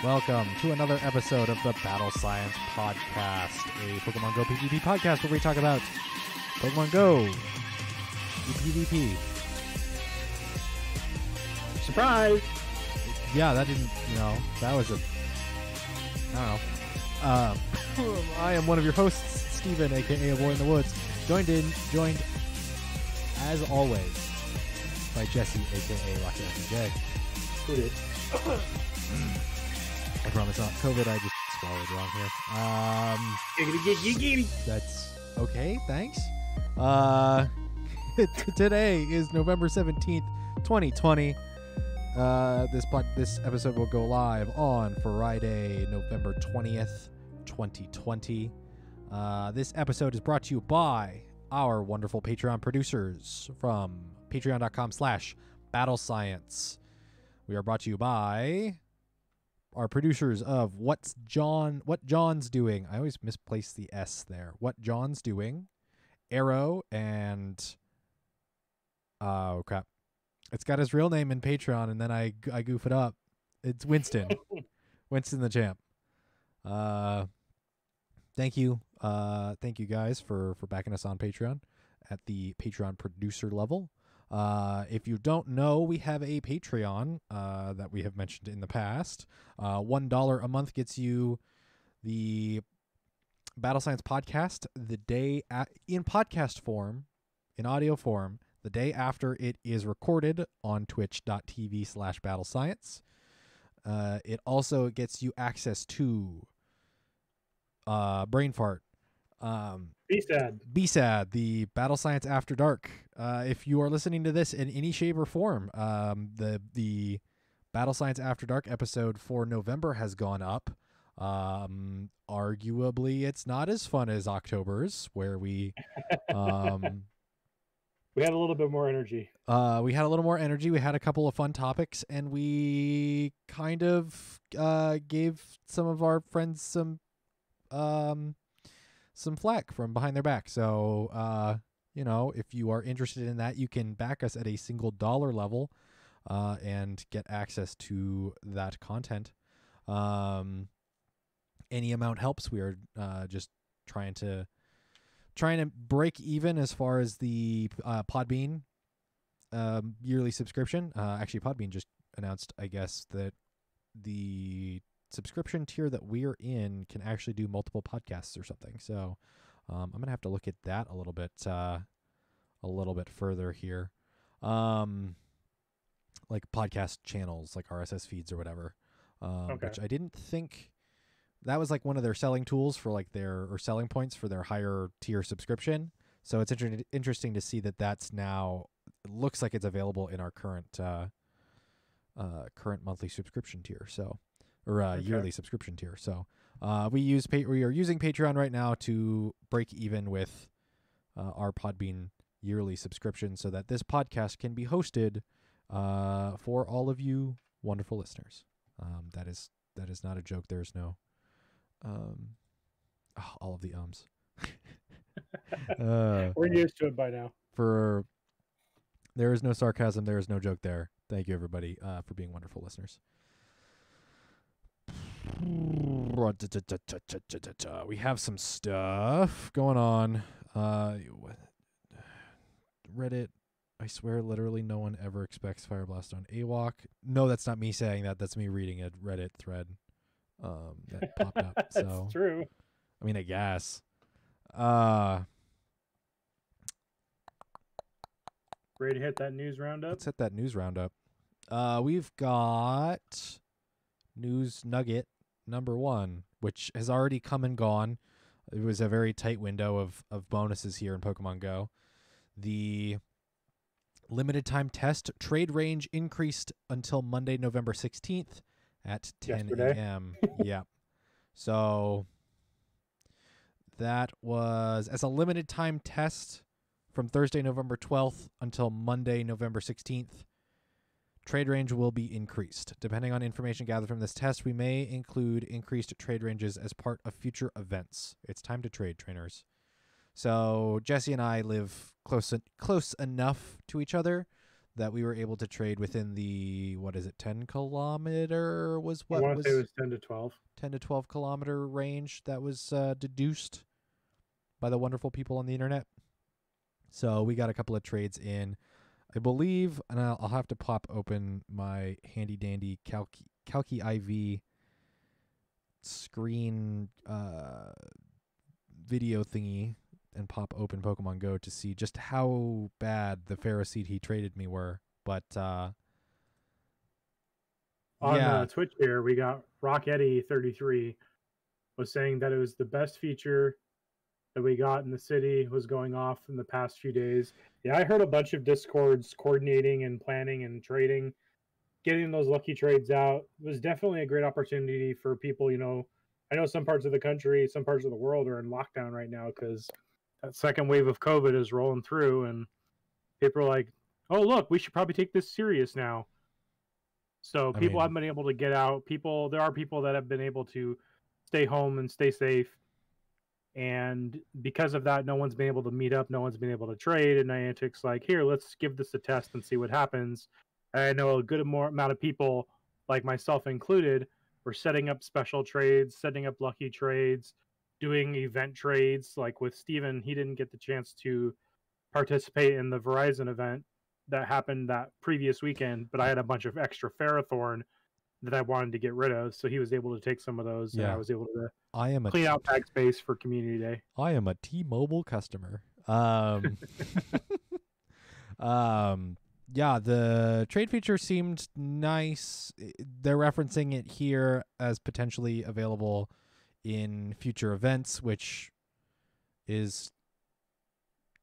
Welcome to another episode of the Battle Science Podcast, a Pokemon Go PvP podcast where we talk about Pokemon Go, PvP. Surprise! Yeah, that didn't, that was I don't know. I am one of your hosts, Steven, aka A Boy in the Woods, joined as always, by Jesse, aka Rocky J. Who did? I promise not COVID, I just swallowed wrong here. That's okay, thanks. Today is November 17th, 2020. This episode will go live on Friday, November 20th, 2020. This episode is brought to you by our wonderful Patreon producers from patreon.com/battlescience. We are brought to you by our producers of What John's Doing. I always misplace the S there. What John's Doing, Arrow, and oh crap, it's got his real name in Patreon, and then I goof it up. It's Winston, Winston the Champ. Thank you guys for backing us on Patreon at the Patreon producer level. If you don't know, we have a Patreon that we have mentioned in the past. $1 a month gets you the Battle Science podcast in podcast form, in audio form, the day after it is recorded on twitch.tv/battlescience. It also gets you access to Brain Fart. B-Sad, the Battle Science After Dark. If you are listening to this in any shape or form, the Battle Science After Dark episode for November has gone up. Arguably, it's not as fun as October's, where we we had a little bit more energy. We had a little more energy. We had a couple of fun topics, and we kind of gave some of our friends some flack from behind their back. So, if you are interested in that, you can back us at a single $1 level and get access to that content. Any amount helps. We are just trying to break even as far as the Podbean yearly subscription. Actually, Podbean just announced, I guess, that the subscription tier that we're in can actually do multiple podcasts or something. So I'm gonna have to look at that a little bit further here, like podcast channels, like RSS feeds or whatever. Okay. Which I didn't think that was like one of their selling tools for selling points for their higher tier subscription. So it's interesting to see that that's now, it looks like it's available in our current monthly subscription tier. So. Yearly subscription tier. So we are using Patreon right now to break even with our Podbean yearly subscription so that this podcast can be hosted for all of you wonderful listeners. That is not a joke. There's no all of the ums. We're used to it by now. There is no sarcasm. There is no joke there. Thank you, everybody, for being wonderful listeners. We have some stuff going on. Reddit, I swear literally no one ever expects Fire Blast on AWOC. No, that's not me saying that. That's me reading a Reddit thread that popped up. That's so true. I mean, I guess. Ready to hit that news roundup? Let's hit that news roundup. We've got News Nugget number 1, which has already come and gone. It was a very tight window of bonuses here in Pokemon Go. The limited time test trade range increased until Monday, November 16th at 10 a.m. Yep. So that was as a limited time test from Thursday, November 12th until Monday, November 16th. Trade range will be increased. Depending on information gathered from this test, we may include increased trade ranges as part of future events. It's time to trade, trainers. So Jesse and I live close enough to each other that we were able to trade within the 10-kilometer was I what want to say it was was 10 to 12. 10 to 12-kilometer range that was deduced by the wonderful people on the internet. So we got a couple of trades in, I believe, and I'll have to pop open my handy dandy Calci IV screen video thingy and pop open Pokemon Go to see just how bad the Ferroseed he traded me were. But On yeah, Twitch here, we got Rocketti33 was saying that it was the best feature that we got in the city, was going off in the past few days. Yeah, I heard a bunch of Discords coordinating and planning and trading, getting those lucky trades out. It was definitely a great opportunity for people. I know some parts of the country, some parts of the world are in lockdown right now because that second wave of COVID is rolling through, and people are like, "Oh, look, we should probably take this serious now." So I people mean, haven't been able to get out. There are people that have been able to stay home and stay safe, and because of that, no one's been able to meet up. No one's been able to trade. And Niantic's like, "Here, let's give this a test and see what happens." And I know a good amount of people, like myself included, were setting up special trades, setting up lucky trades, doing event trades. Like with Steven, he didn't get the chance to participate in the Verizon event that happened that previous weekend, but I had a bunch of extra Ferrothorn that I wanted to get rid of, so he was able to take some of those, and I yeah, was able to I am a clean out tag space for Community Day. I am a T-Mobile customer. Yeah, the trade feature seemed nice. They're referencing it here as potentially available in future events, which is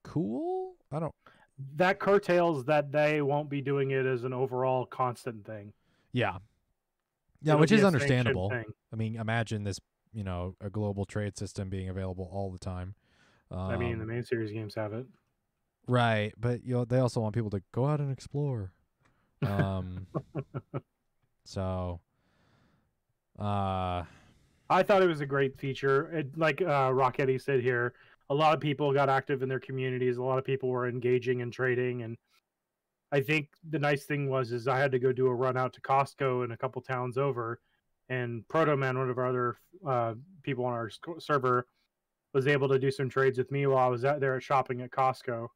cool. I don't. That curtails that they won't be doing it as an overall constant thing. Yeah. Yeah, It'll which be is a sanctioned understandable. thing. I mean, imagine this, a global trade system being available all the time. I mean, the main series games have it. Right, but they also want people to go out and explore. So I thought it was a great feature. Like Rocketti said here, a lot of people got active in their communities. A lot of people were engaging and trading, and I think the nice thing is I had to go do a run out to Costco in a couple towns over, and Proto Man, one of our other people on our server, was able to do some trades with me while I was out there shopping at Costco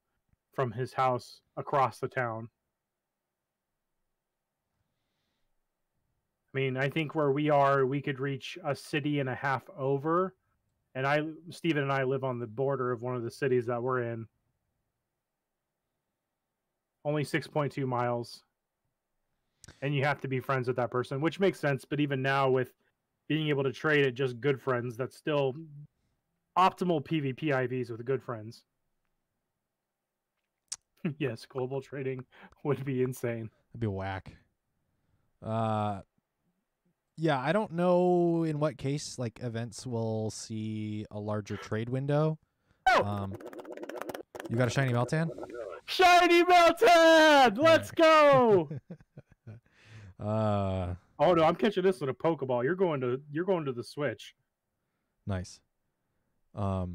from his house across the town. I mean, I think where we are, we could reach a city and a half over, and Steven and I live on the border of one of the cities that we're in. Only 6.2 miles. And you have to be friends with that person, which makes sense. But even now, with being able to trade at just good friends, that's still optimal PvP IVs with good friends. Yes, global trading would be insane. it'd be whack. Yeah, I don't know in what case like events will see a larger trade window. You got a shiny Meltan? Shiny Meltan! Let's go! Oh no, I'm catching this with a Pokeball. You're going to the Switch. Nice. Sorry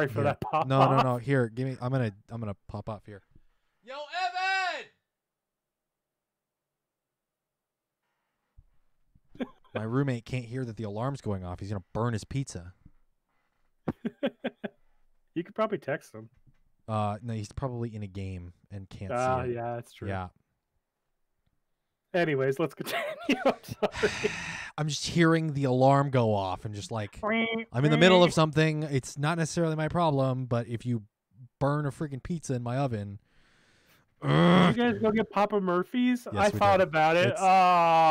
for that pop. No. Here, give me. I'm gonna pop off here. Yo, Evan! My roommate can't hear that the alarm's going off. He's gonna burn his pizza. You could probably text him. No, he's probably in a game and can't see it. Yeah, that's true. Yeah. Anyways, let's continue. I'm sorry. I'm just hearing the alarm go off and just like I'm in the middle of something. It's not necessarily my problem, but if you burn a freaking pizza in my oven. Did you guys go get Papa Murphy's? Yes, I thought about it.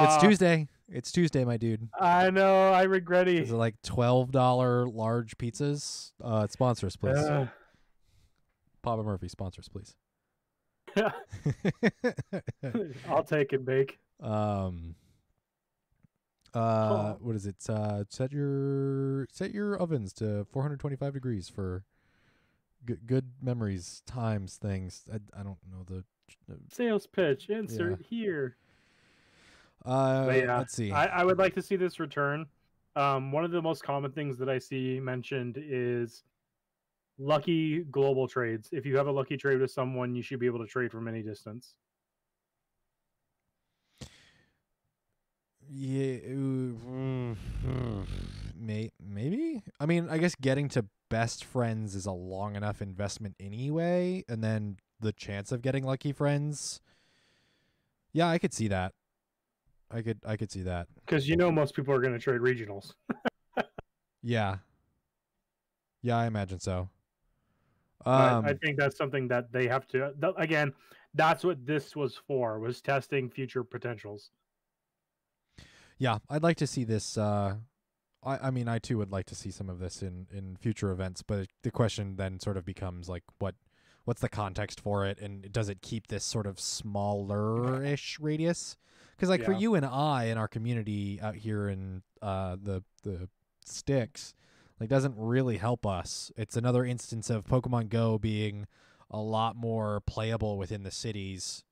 It's Tuesday. It's Tuesday, my dude. I know. I regret it. Is it like $12 large pizzas? Sponsor us, please. Papa Murphy, sponsor us, please. I'll take it, bake. What is it? Set your ovens to 425 degrees for good memories, times, things. I don't know the sales pitch. Insert here. Let's see. I would like to see this return. One of the most common things that I see mentioned is lucky global trades. If you have a lucky trade with someone, you should be able to trade from any distance. Yeah, maybe. I mean, I guess getting to best friends is a long enough investment anyway, and then the chance of getting lucky friends. Yeah, I could see that. I could see that. Because most people are going to trade regionals. Yeah. Yeah, I imagine so. But I think that's something that they have to. Again, that's what this was for, was testing future potentials. Yeah, I'd like to see this. I mean, I too would like to see some of this in future events. But the question then sort of becomes like, what's the context for it, and does it keep this sort of smaller-ish radius? Because like for you and I in our community out here in the sticks, like doesn't really help us. It's another instance of Pokemon Go being a lot more playable within the cities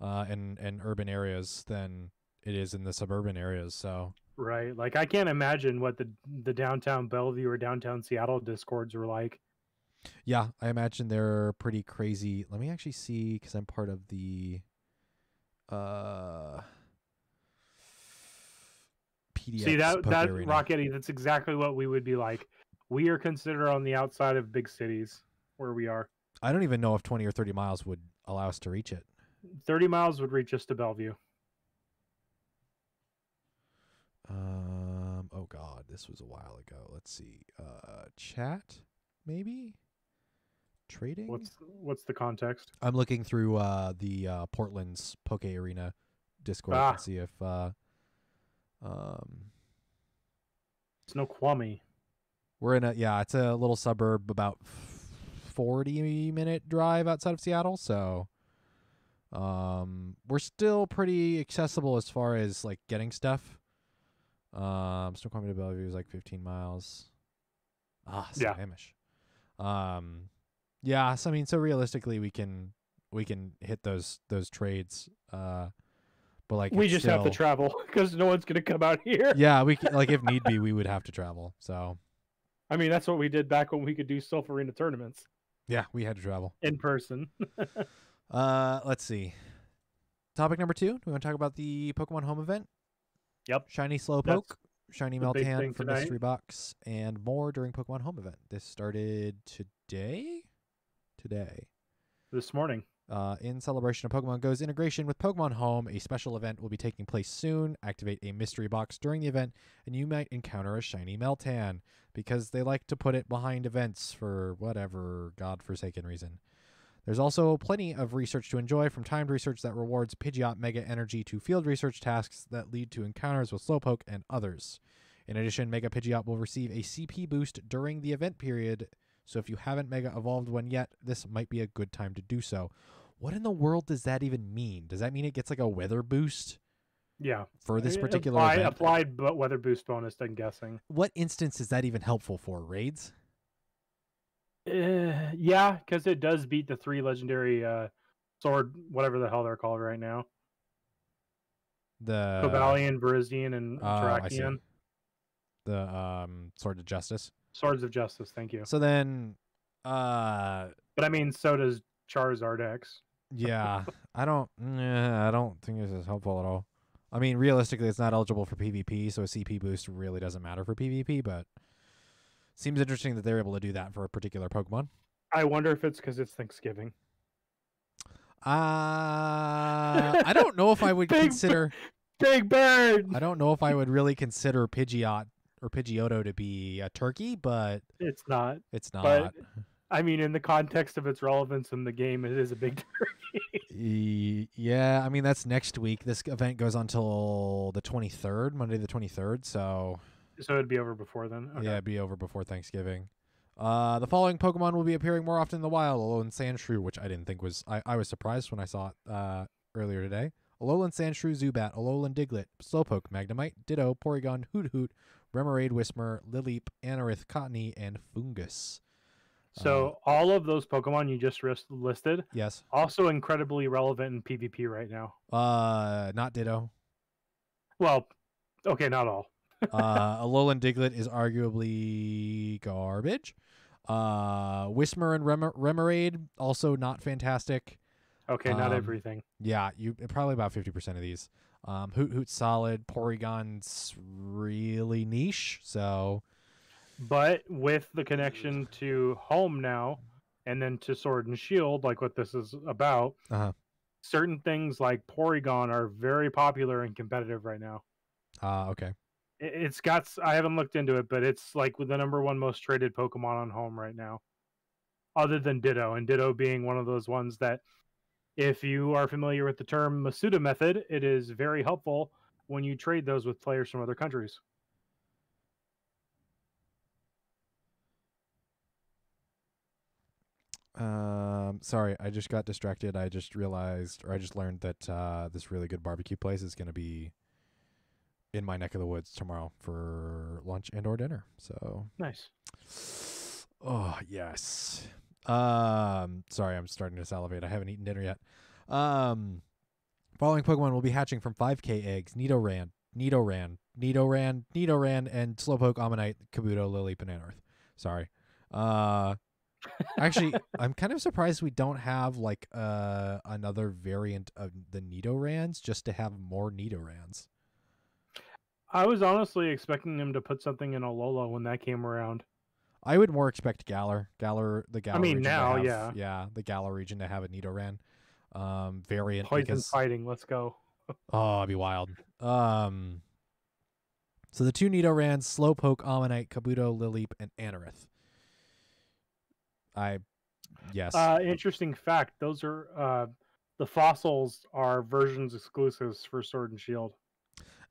and urban areas than it is in the suburban areas. So Right. Like I can't imagine what the downtown Bellevue or downtown Seattle discords were like. yeah, I imagine they're pretty crazy. Let me actually see, because I'm part of the PDX See that Poke Arena. Rocketti, that's exactly what we would be like. We are considered on the outside of big cities where we are. I don't even know if 20 or 30 miles would allow us to reach it. 30 miles would reach us to Bellevue. Oh god, this was a while ago. Let's see. Chat, maybe? Trading? What's the context? I'm looking through the Portland's Poke Arena Discord and see if it's no Kwame. We're in it's a little suburb about 40-minute drive outside of Seattle, so we're still pretty accessible as far as like getting stuff. Snoqualmie to Bellevue is like 15 miles. Sammamish. Yeah, so I mean, so realistically we can hit those trades. But like we just have to travel because no one's gonna come out here. Yeah, we can, like if need be, we would have to travel. So, I mean, that's what we did back when we could do Silph Arena tournaments. Yeah, we had to travel in person. Let's see. Topic number 2. Do we want to talk about the Pokemon Home event? Yep. Shiny Slowpoke, Shiny Meltan from Mystery Box, and more during Pokemon Home event. This started today. This morning. In celebration of Pokemon Go's integration with Pokemon Home, a special event will be taking place soon. Activate a mystery box during the event, and you might encounter a shiny Meltan, because they like to put it behind events for whatever godforsaken reason. There's also plenty of research to enjoy, from timed research that rewards Pidgeot Mega Energy to field research tasks that lead to encounters with Slowpoke and others. In addition, Mega Pidgeot will receive a CP boost during the event period, so if you haven't Mega Evolved one yet, this might be a good time to do so. What in the world does that even mean? Does that mean it gets like a weather boost? Yeah. For this particular event? Applied but weather boost bonus, I'm guessing. What instance is that even helpful for? Raids? Yeah, because it does beat the 3 legendary sword, whatever the hell they're called right now. The Cobalion, Virizion, and Terrakion. The Swords of Justice. Swords of Justice, thank you. So then but I mean, so does Charizard X. Yeah. I don't think this is helpful at all. I mean, realistically, it's not eligible for PvP, so a CP boost really doesn't matter for PvP, but seems interesting that they're able to do that for a particular Pokemon. I wonder if it's because it's Thanksgiving. I don't know if I would consider Big Bird. I don't know if I would really consider Pidgeot or Pidgeotto to be a turkey, but it's not. It's not. But, I mean, in the context of its relevance in the game, it is a big turkey. Yeah, I mean, that's next week. This event goes on until the 23rd, Monday the 23rd, so it'd be over before then? Okay. Yeah, it'd be over before Thanksgiving. The following Pokemon will be appearing more often in the wild: Alolan Sandshrew, which I didn't think was... I was surprised when I saw it earlier today. Alolan Sandshrew, Zubat, Alolan Diglett, Slowpoke, Magnemite, Ditto, Porygon, Hoot, Remoraid, Whismur, Lileep, Anorith, Cottony, and Fungus. So all of those Pokemon you just listed, yes, also incredibly relevant in PvP right now. Not Ditto. Well, okay, not all. Alolan Diglett is arguably garbage. Whismer and Remoraid, also not fantastic. Okay, not everything. Yeah, probably about 50% of these. Hoot Hoot's solid. Porygon's really niche, so But with the connection to home now, and then to Sword and Shield, like what this is about, certain things like Porygon are very popular and competitive right now. Okay. It's got, I haven't looked into it, but it's like with the #1 most traded Pokemon on home right now, other than Ditto, and Ditto being one of those ones that, if you are familiar with the term Masuda method, it is very helpful when you trade those with players from other countries. Sorry, I just got distracted. I just realized, or I just learned that this really good barbecue place is going to be in my neck of the woods tomorrow for lunch and or dinner. So nice. Oh yes. Sorry, I'm starting to salivate. I haven't eaten dinner yet. Following Pokemon will be hatching from 5K eggs: Nidoran, and Slowpoke, Ammonite, Kabuto, Lilip, and Anorth. Sorry. Actually, I'm kind of surprised we don't have like another variant of the Nidorans just to have more Nidorans. I was honestly expecting them to put something in Alola when that came around. I would more expect Galar. The Galar I mean, region now, to yeah. have, the Galar region to have a Nidoran variant. Poison because, fighting, let's go. Oh, it'd be wild. So the two Nidorans, Slowpoke, Ammonite, Kabuto, Lilip, and Anorith. Yes. Interesting fact, those are the fossils are versions exclusives for Sword and Shield.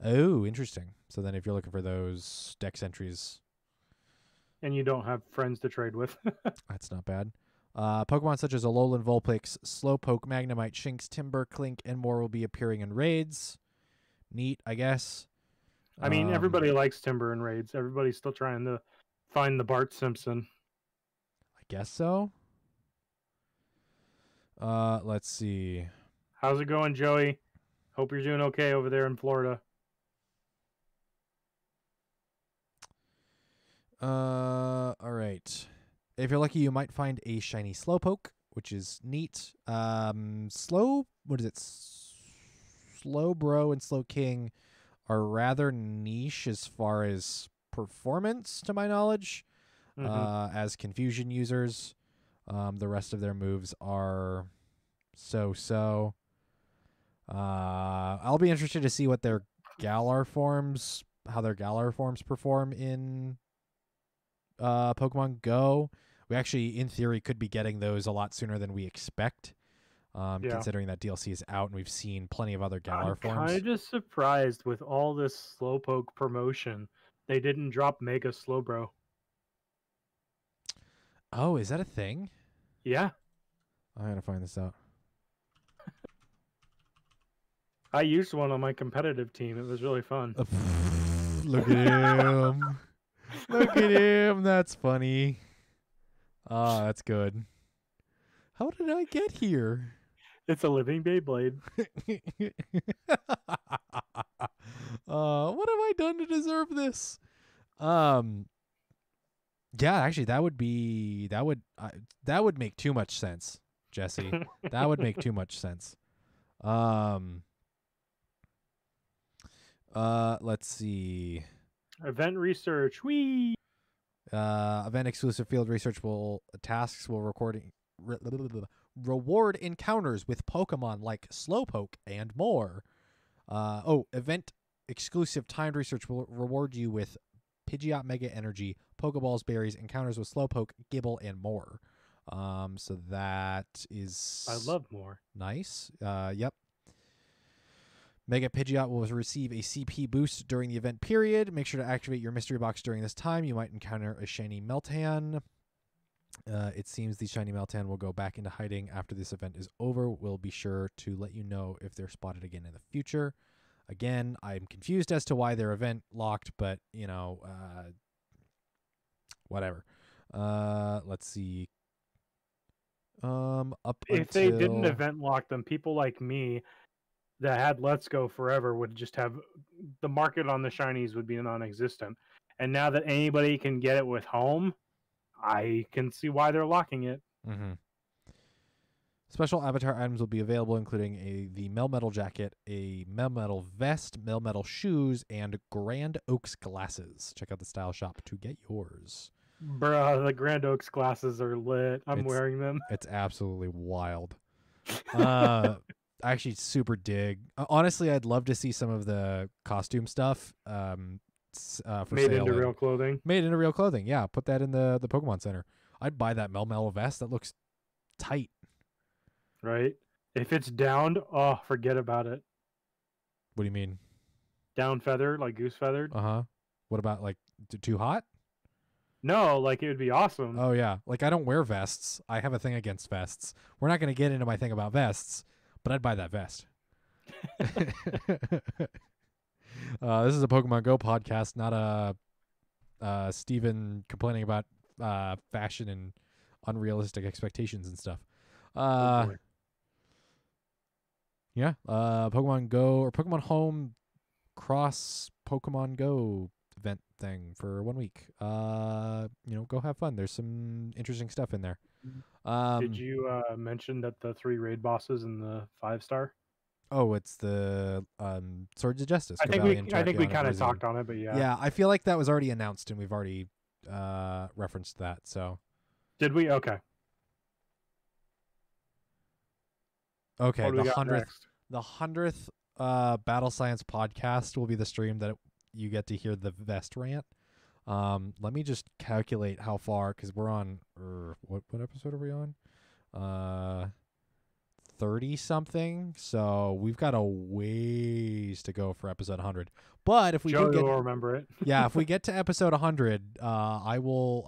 Oh, interesting. So then if you're looking for those dex entries, and you don't have friends to trade with, that's not bad. Pokemon such as Alolan Vulpix, Slowpoke, Magnemite, Shinx, Timber, Clink, and more will be appearing in raids. Neat, I guess. I mean, everybody likes Timber in raids. Everybody's still trying to find the Bart Simpson. I guess so. Let's see. How's it going, Joey? Hope you're doing okay over there in Florida. All right. If you're lucky, you might find a shiny Slowpoke, which is neat. What is it? Slowbro and Slowking are rather niche as far as performance, to my knowledge. As confusion users, the rest of their moves are so. I'll be interested to see what their Galar forms, perform in Pokemon Go. We actually, in theory, could be getting those a lot sooner than we expect, considering that DLC is out and we've seen plenty of other Galar forms. I'm kind of surprised with all this Slowpoke promotion. They didn't drop Mega Slowbro. Oh, is that a thing? Yeah. I gotta find this out. I used one on my competitive team. It was really fun. Look at him. Look at him. That's funny. Oh, that's good. How did I get here? It's a living Beyblade. What have I done to deserve this? Yeah, actually, that would make too much sense, Jesse. That would make too much sense. Let's see. Event research. Whee! Event exclusive field research tasks will reward encounters with Pokemon like Slowpoke and more. Event exclusive timed research will reward you with Pidgeot Mega Energy, Pokeballs, berries, encounters with Slowpoke, Gibble, and more. So that is... I love more. Nice. Yep. Mega Pidgeot will receive a CP boost during the event period. Make sure to activate your mystery box during this time. You might encounter a shiny Meltan. It seems the shiny Meltan will go back into hiding after this event is over. We'll be sure to let you know if they're spotted again in the future. Again, I'm confused as to why they're event locked, but, whatever. Let's see. If they didn't event lock them, people like me that had Let's Go forever would just have the market on the shinies would be non-existent. And now that anybody can get it with home, I can see why they're locking it. Mm-hmm. Special avatar items will be available, including the Melmetal jacket, a Melmetal vest, Melmetal shoes, and Grand Oaks glasses. Check out the style shop to get yours. Bruh, the Grand Oaks glasses are lit. I'm It's wearing them. It's absolutely wild. I actually super dig. Honestly, I'd love to see some of the costume stuff for Made sale. into real clothing. Made into real clothing. Yeah, put that in the Pokemon Center. I'd buy that Melmetal vest. That looks tight. Right? If it's downed, oh, forget about it. What do you mean? Down feather, like goose feathered? Uh-huh. What about like too hot? No, like it would be awesome. Oh yeah. Like I don't wear vests. I have a thing against vests. We're not going to get into my thing about vests, but I'd buy that vest. This is a Pokemon Go podcast, not a Steven complaining about fashion and unrealistic expectations and stuff. Oh, Yeah. Pokemon Go or Pokemon Home cross Pokemon Go event thing for 1 week. Go have fun. There's some interesting stuff in there. Did you mention that the 3 raid bosses in the 5-star? Oh, it's the Swords of Justice. I think we kind of talked on it, but yeah. Yeah, I feel like that was already announced and we've already referenced that. So did we? Okay. Okay, the 100th Battle Science podcast will be the stream that you get to hear the vest rant. Let me just calculate how far, because we're on what episode are we on? 30 something. So we've got a ways to go for episode 100. But if we Joey do will remember it. yeah, if we get to episode 100, I will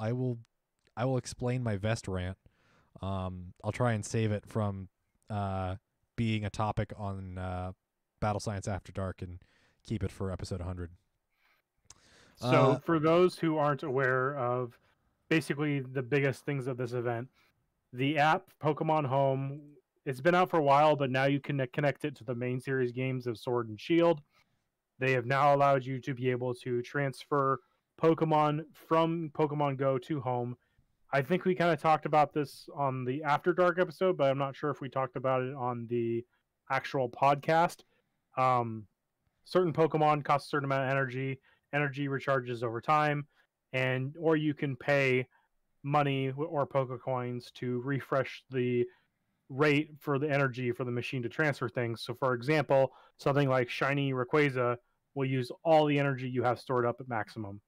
explain my vest rant. I'll try and save it from being a topic on Battle Science After Dark and keep it for episode 100. So for those who aren't aware of basically the biggest things of this event, the app Pokemon Home, it's been out for a while, but now you can connect it to the main series games of Sword and Shield. They have now allowed you to be able to transfer Pokemon from Pokemon Go to Home. I think we kind of talked about this on the After Dark episode, but I'm not sure if we talked about it on the actual podcast. Certain Pokemon cost a certain amount of energy. Energy recharges over time, or you can pay money or Pokecoins to refresh the rate for the energy for the machine to transfer things. So, for example, something like Shiny Rayquaza will use all the energy you have stored up at maximum,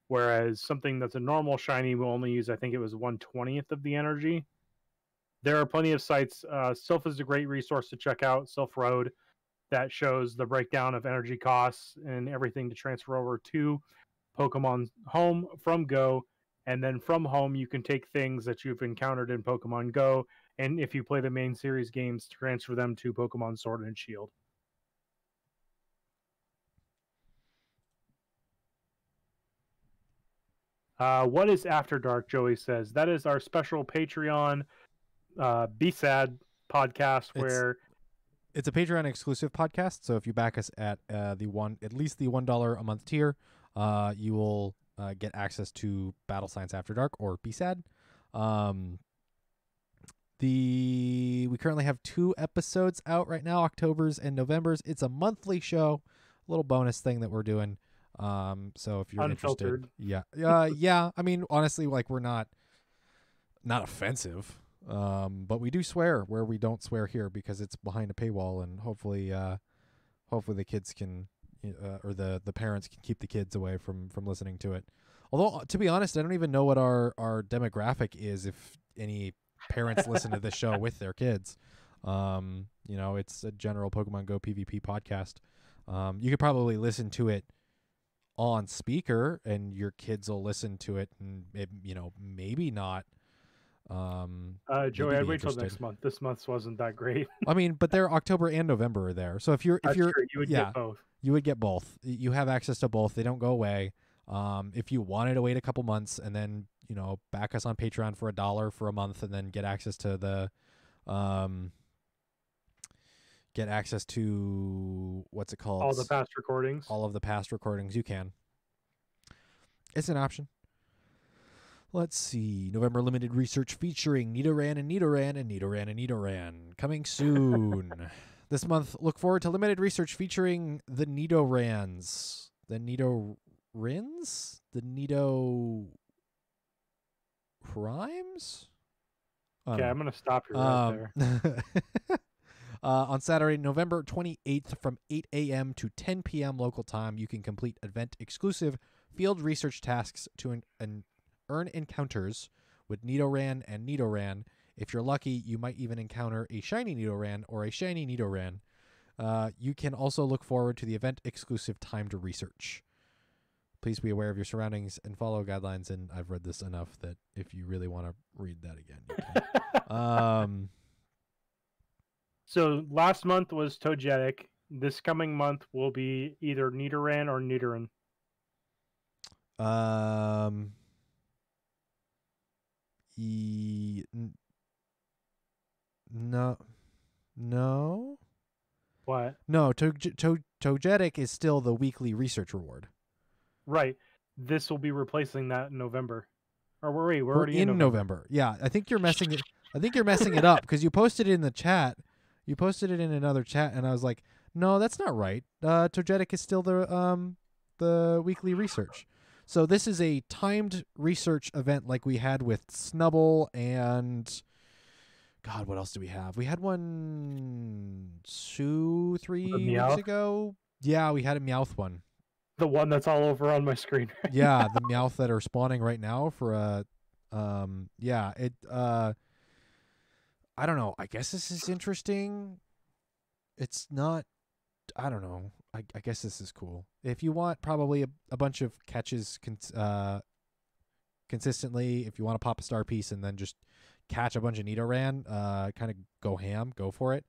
whereas something that's a normal Shiny will only use, I think it was 1/20th of the energy. There are plenty of sites. Sylph is a great resource to check out. Sylph Road, that shows the breakdown of energy costs and everything to transfer over to Pokemon Home from Go. And then from Home, you can take things that you've encountered in Pokemon Go, and if you play the main series games, transfer them to Pokemon Sword and Shield. What is After Dark? Joey says that is our special Patreon B-Sad podcast where it's a Patreon exclusive podcast. So if you back us at at least the $1 a month tier, you will get access to Battle Science After Dark or B-Sad. We currently have 2 episodes out right now, October's and November's. It's a monthly show, a little bonus thing that we're doing. So if you're unfiltered. interested, yeah. I mean, honestly, like we're not offensive, but we do swear where we don't swear here because it's behind a paywall, and hopefully the kids can, or the parents can keep the kids away from listening to it. Although, to be honest, I don't even know what our demographic is, if any parents listen to this show with their kids. It's a general Pokemon Go PvP podcast. You could probably listen to it on speaker and your kids will listen to it, and maybe not. Joey, I'd wait till next month. This month's wasn't that great. I mean, but they're October and November are there. So if you're you would get both. You would get both. You have access to both. They don't go away. If you wanted to wait a couple months and then, back us on Patreon for $1 for a month and then get access to the what's it called? All the past recordings. All of the past recordings, you can. It's an option. Let's see. November limited research featuring Nidoran and Nidoran and Nidoran and Nidoran. Coming soon. This month, look forward to limited research featuring the Nidorans. The Nidorins? The Nido Primes? I Okay, don't I'm gonna stop you right there. know. On Saturday, November 28th from 8 a.m. to 10 p.m. local time, you can complete event-exclusive field research tasks to earn encounters with Nidoran and Nidoran. If you're lucky, you might even encounter a shiny Nidoran or a shiny Nidoran. You can also look forward to the event-exclusive timed research. Please be aware of your surroundings and follow guidelines. And I've read this enough that if you really want to read that again, you can. So last month was Togetic. This coming month will be either Nidoran or Nidoran. No, no, What? no. Togetic is still the weekly research reward. Right. This will be replacing that in November. Or wait, we're We're already in in November. November. Yeah, I think you're messing it. I think you're messing it up because you posted it in the chat. You posted it in another chat, and I was like, no, that's not right. Togetic is still the weekly research. So this is a timed research event like we had with Snubble and God, what else do we have? We had one 2-3 weeks Meowth? ago. Yeah, we had a Meowth one. The one that's all over on my screen. Yeah, the Meowth that are spawning right now for a yeah, it I don't know. I guess this is interesting. It's not I don't know. I guess this is cool. If you want probably a bunch of catches consistently, if you want to pop a star piece and then just catch a bunch of Nidoran, kind of go ham, go for it.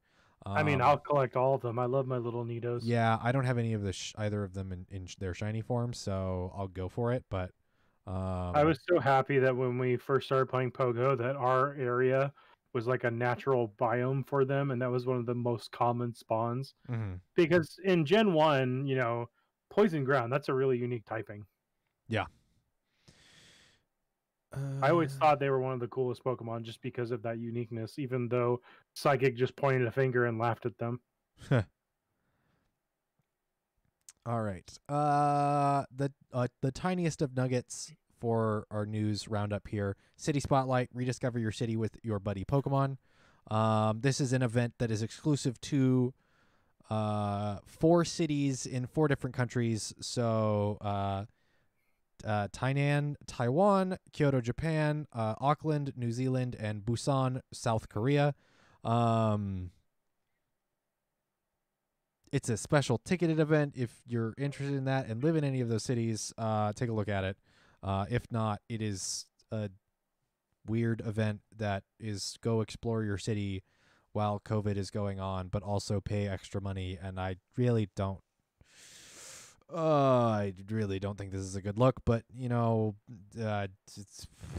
I mean, I'll collect all of them. I love my little Nidos. Yeah, I don't have any of the either of them in their shiny form, so I'll go for it. But I was so happy that when we first started playing Pogo, that our area was like a natural biome for them, and that was one of the most common spawns. mhm. Because in Gen 1, Poison Ground, that's a really unique typing. Yeah. I always thought they were one of the coolest Pokemon just because of that uniqueness, even though Psychic just pointed a finger and laughed at them. All right. The tiniest of nuggets for our news roundup here. City Spotlight, rediscover your city with your buddy Pokemon. This is an event that is exclusive to 4 cities in 4 different countries. So Tainan, Taiwan, Kyoto, Japan, Auckland, New Zealand, and Busan, South Korea. It's a special ticketed event. If you're interested in that and live in any of those cities, take a look at it. If not, it is a weird event that is go explore your city while COVID is going on, but also pay extra money. And I really don't think this is a good look, but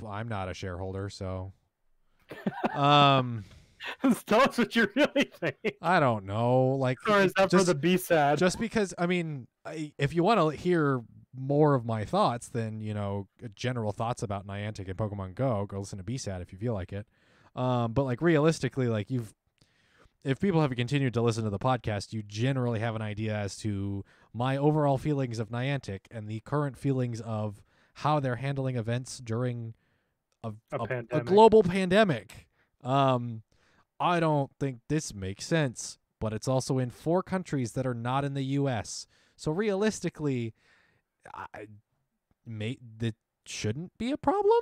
I'm not a shareholder, so Tell us what you really think. I don't know. Like, Or is that for the B-sad? Just because, I mean, if you want to hear more of my thoughts than general thoughts about Niantic and Pokemon Go listen to BSAT if you feel like it. But like realistically, like if people have continued to listen to the podcast, you generally have an idea as to my overall feelings of Niantic and the current feelings of how they're handling events during a global pandemic. I don't think this makes sense, but it's also in 4 countries that are not in the U.S. So realistically, that shouldn't be a problem.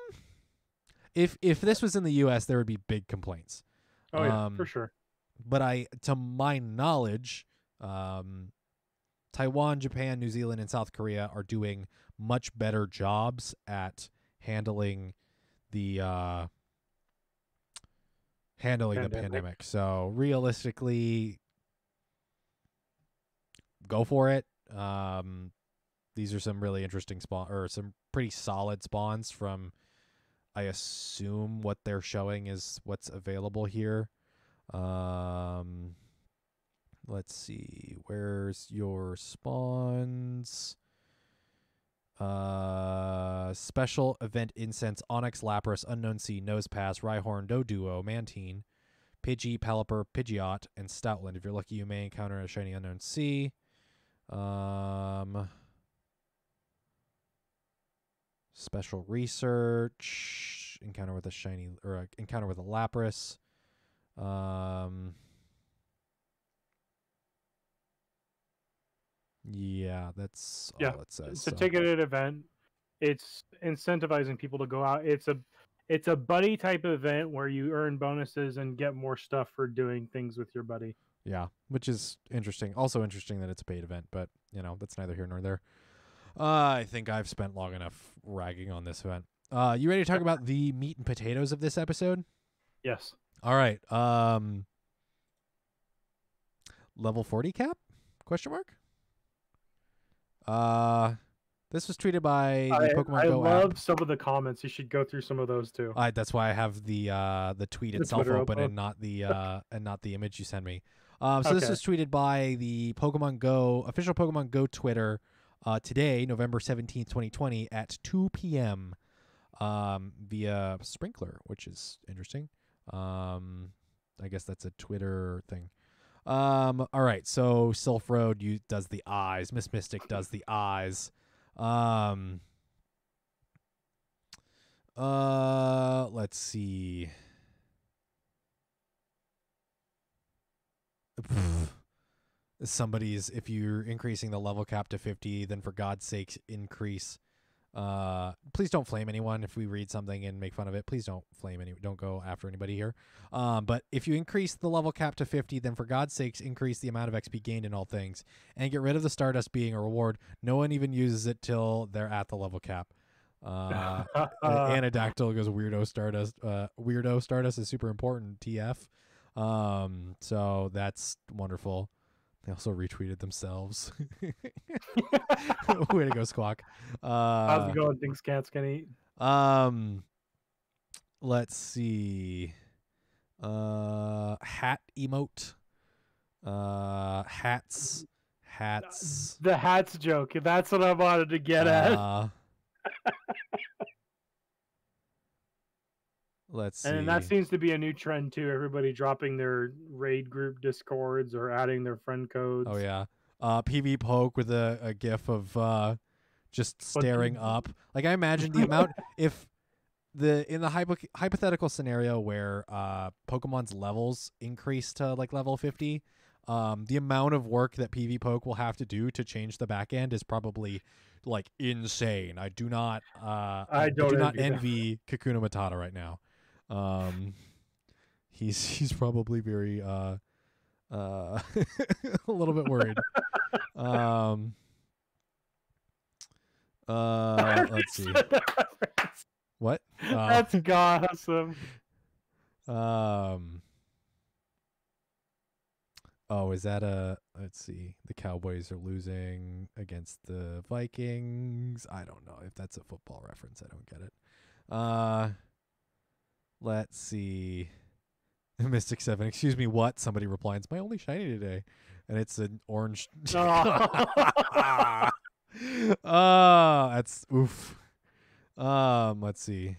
If this was in the U.S., there would be big complaints. Oh yeah, for sure. But to my knowledge, Taiwan, Japan, New Zealand, and South Korea are doing much better jobs at handling the pandemic. So realistically, go for it. These are some really interesting some pretty solid spawns from, I assume what they're showing is what's available here. Let's see. Where's your spawns? Special event incense, Onyx, Lapras, Unknown Sea, Nosepass, Rhyhorn, Doduo, Mantine, Pidgey, Pelipper, Pidgeot, and Stoutland. If you're lucky, you may encounter a shiny Unknown Sea. Special research, encounter with a shiny, or encounter with a Lapras. Yeah, that's all it says. It's a ticketed event. It's incentivizing people to go out. It's a buddy type event where you earn bonuses and get more stuff for doing things with your buddy. Yeah, which is interesting. Also interesting that it's a paid event, but that's neither here nor there. I think I've spent long enough ragging on this event. You ready to talk about the meat and potatoes of this episode? Yes. All right. Level 40 cap? Question mark? This was tweeted by the Pokemon Go app. I love some of the comments. You should go through some of those too. That's why I have the tweet itself open and not the image you send me. So this was tweeted by the Pokemon Go official Pokemon Go Twitter today, November 17th, 2020 at 2 p.m. Via Sprinkler, which is interesting. I guess that's a Twitter thing. All right, so Sylph Road does the eyes. Miss Mystic does the eyes. Let's see. If you're increasing the level cap to 50, then for God's sake, increase. Please don't flame anyone if we read something and make fun of it. Please don't don't go after anybody here. But if you increase the level cap to 50, then for God's sakes, increase the amount of XP gained in all things and get rid of the Stardust being a reward. No one even uses it till they're at the level cap. Anadactyl goes weirdo Stardust. Weirdo Stardust is super important. TF. So that's wonderful. They also retweeted themselves. Way to go, Squawk. How's it going? Things cats can eat. Let's see. Hat emote. Hats. The hats joke. That's what I wanted to get at. Let's see. And that seems to be a new trend too. Everybody dropping their raid group discords or adding their friend codes. Oh yeah. PV Poke with a gif of just staring up. Like I imagine the amount if in the hypothetical scenario where Pokemon's levels increase to like level 50, the amount of work that PV Poke will have to do to change the back end is probably like insane. I do not I do not envy Kakuna Matata right now. He's probably very a little bit worried. Let's see. What? That's awesome. Oh, is that let's see. The Cowboys are losing against the Vikings. I don't know if that's a football reference. I don't get it. Let's see. Mystic 7. Excuse me, what? Somebody replies, "It's my only shiny today." And it's an orange. That's oof. Let's see.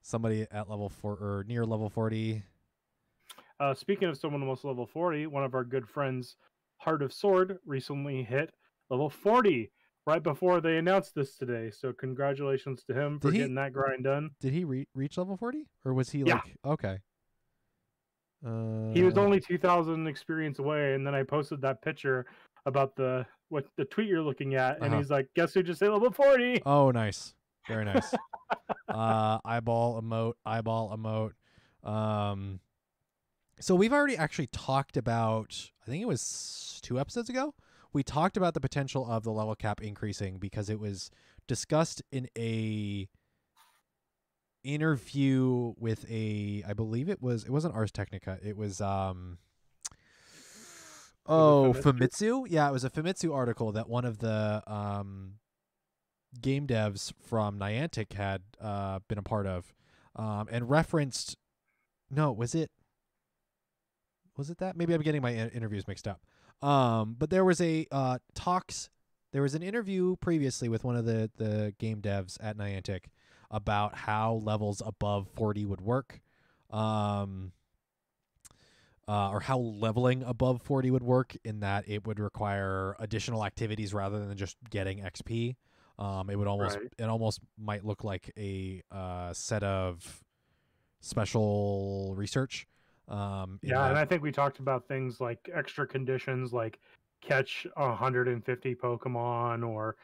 Somebody at level 4 or near level 40. Speaking of someone almost level 40, one of our good friends, Heart of Sword, recently hit level 40 right before they announced this today. So congratulations to him for getting that grind done. Did he reach level 40? Or was he like... Okay. He was only 2,000 experience away, and then I posted that picture about the tweet you're looking at, and he's like, guess who just hit level 40? Oh, nice. Very nice. Eyeball emote. So we've already actually talked about, I think it was 2 episodes ago, we talked about the potential of the level cap increasing because it was discussed in a interview with I believe it wasn't Ars Technica, it was Famitsu? Yeah, it was a Famitsu article that one of the game devs from Niantic had been a part of, and referenced, was it that? Maybe I'm getting my interviews mixed up. But there was a talks there was an interview previously with one of the game devs at Niantic about how levels above 40 would work, or how leveling above 40 would work, in that it would require additional activities rather than just getting XP. It almost might look like a set of special research. Yeah, and I think we talked about things like extra conditions, like catch 150 Pokemon or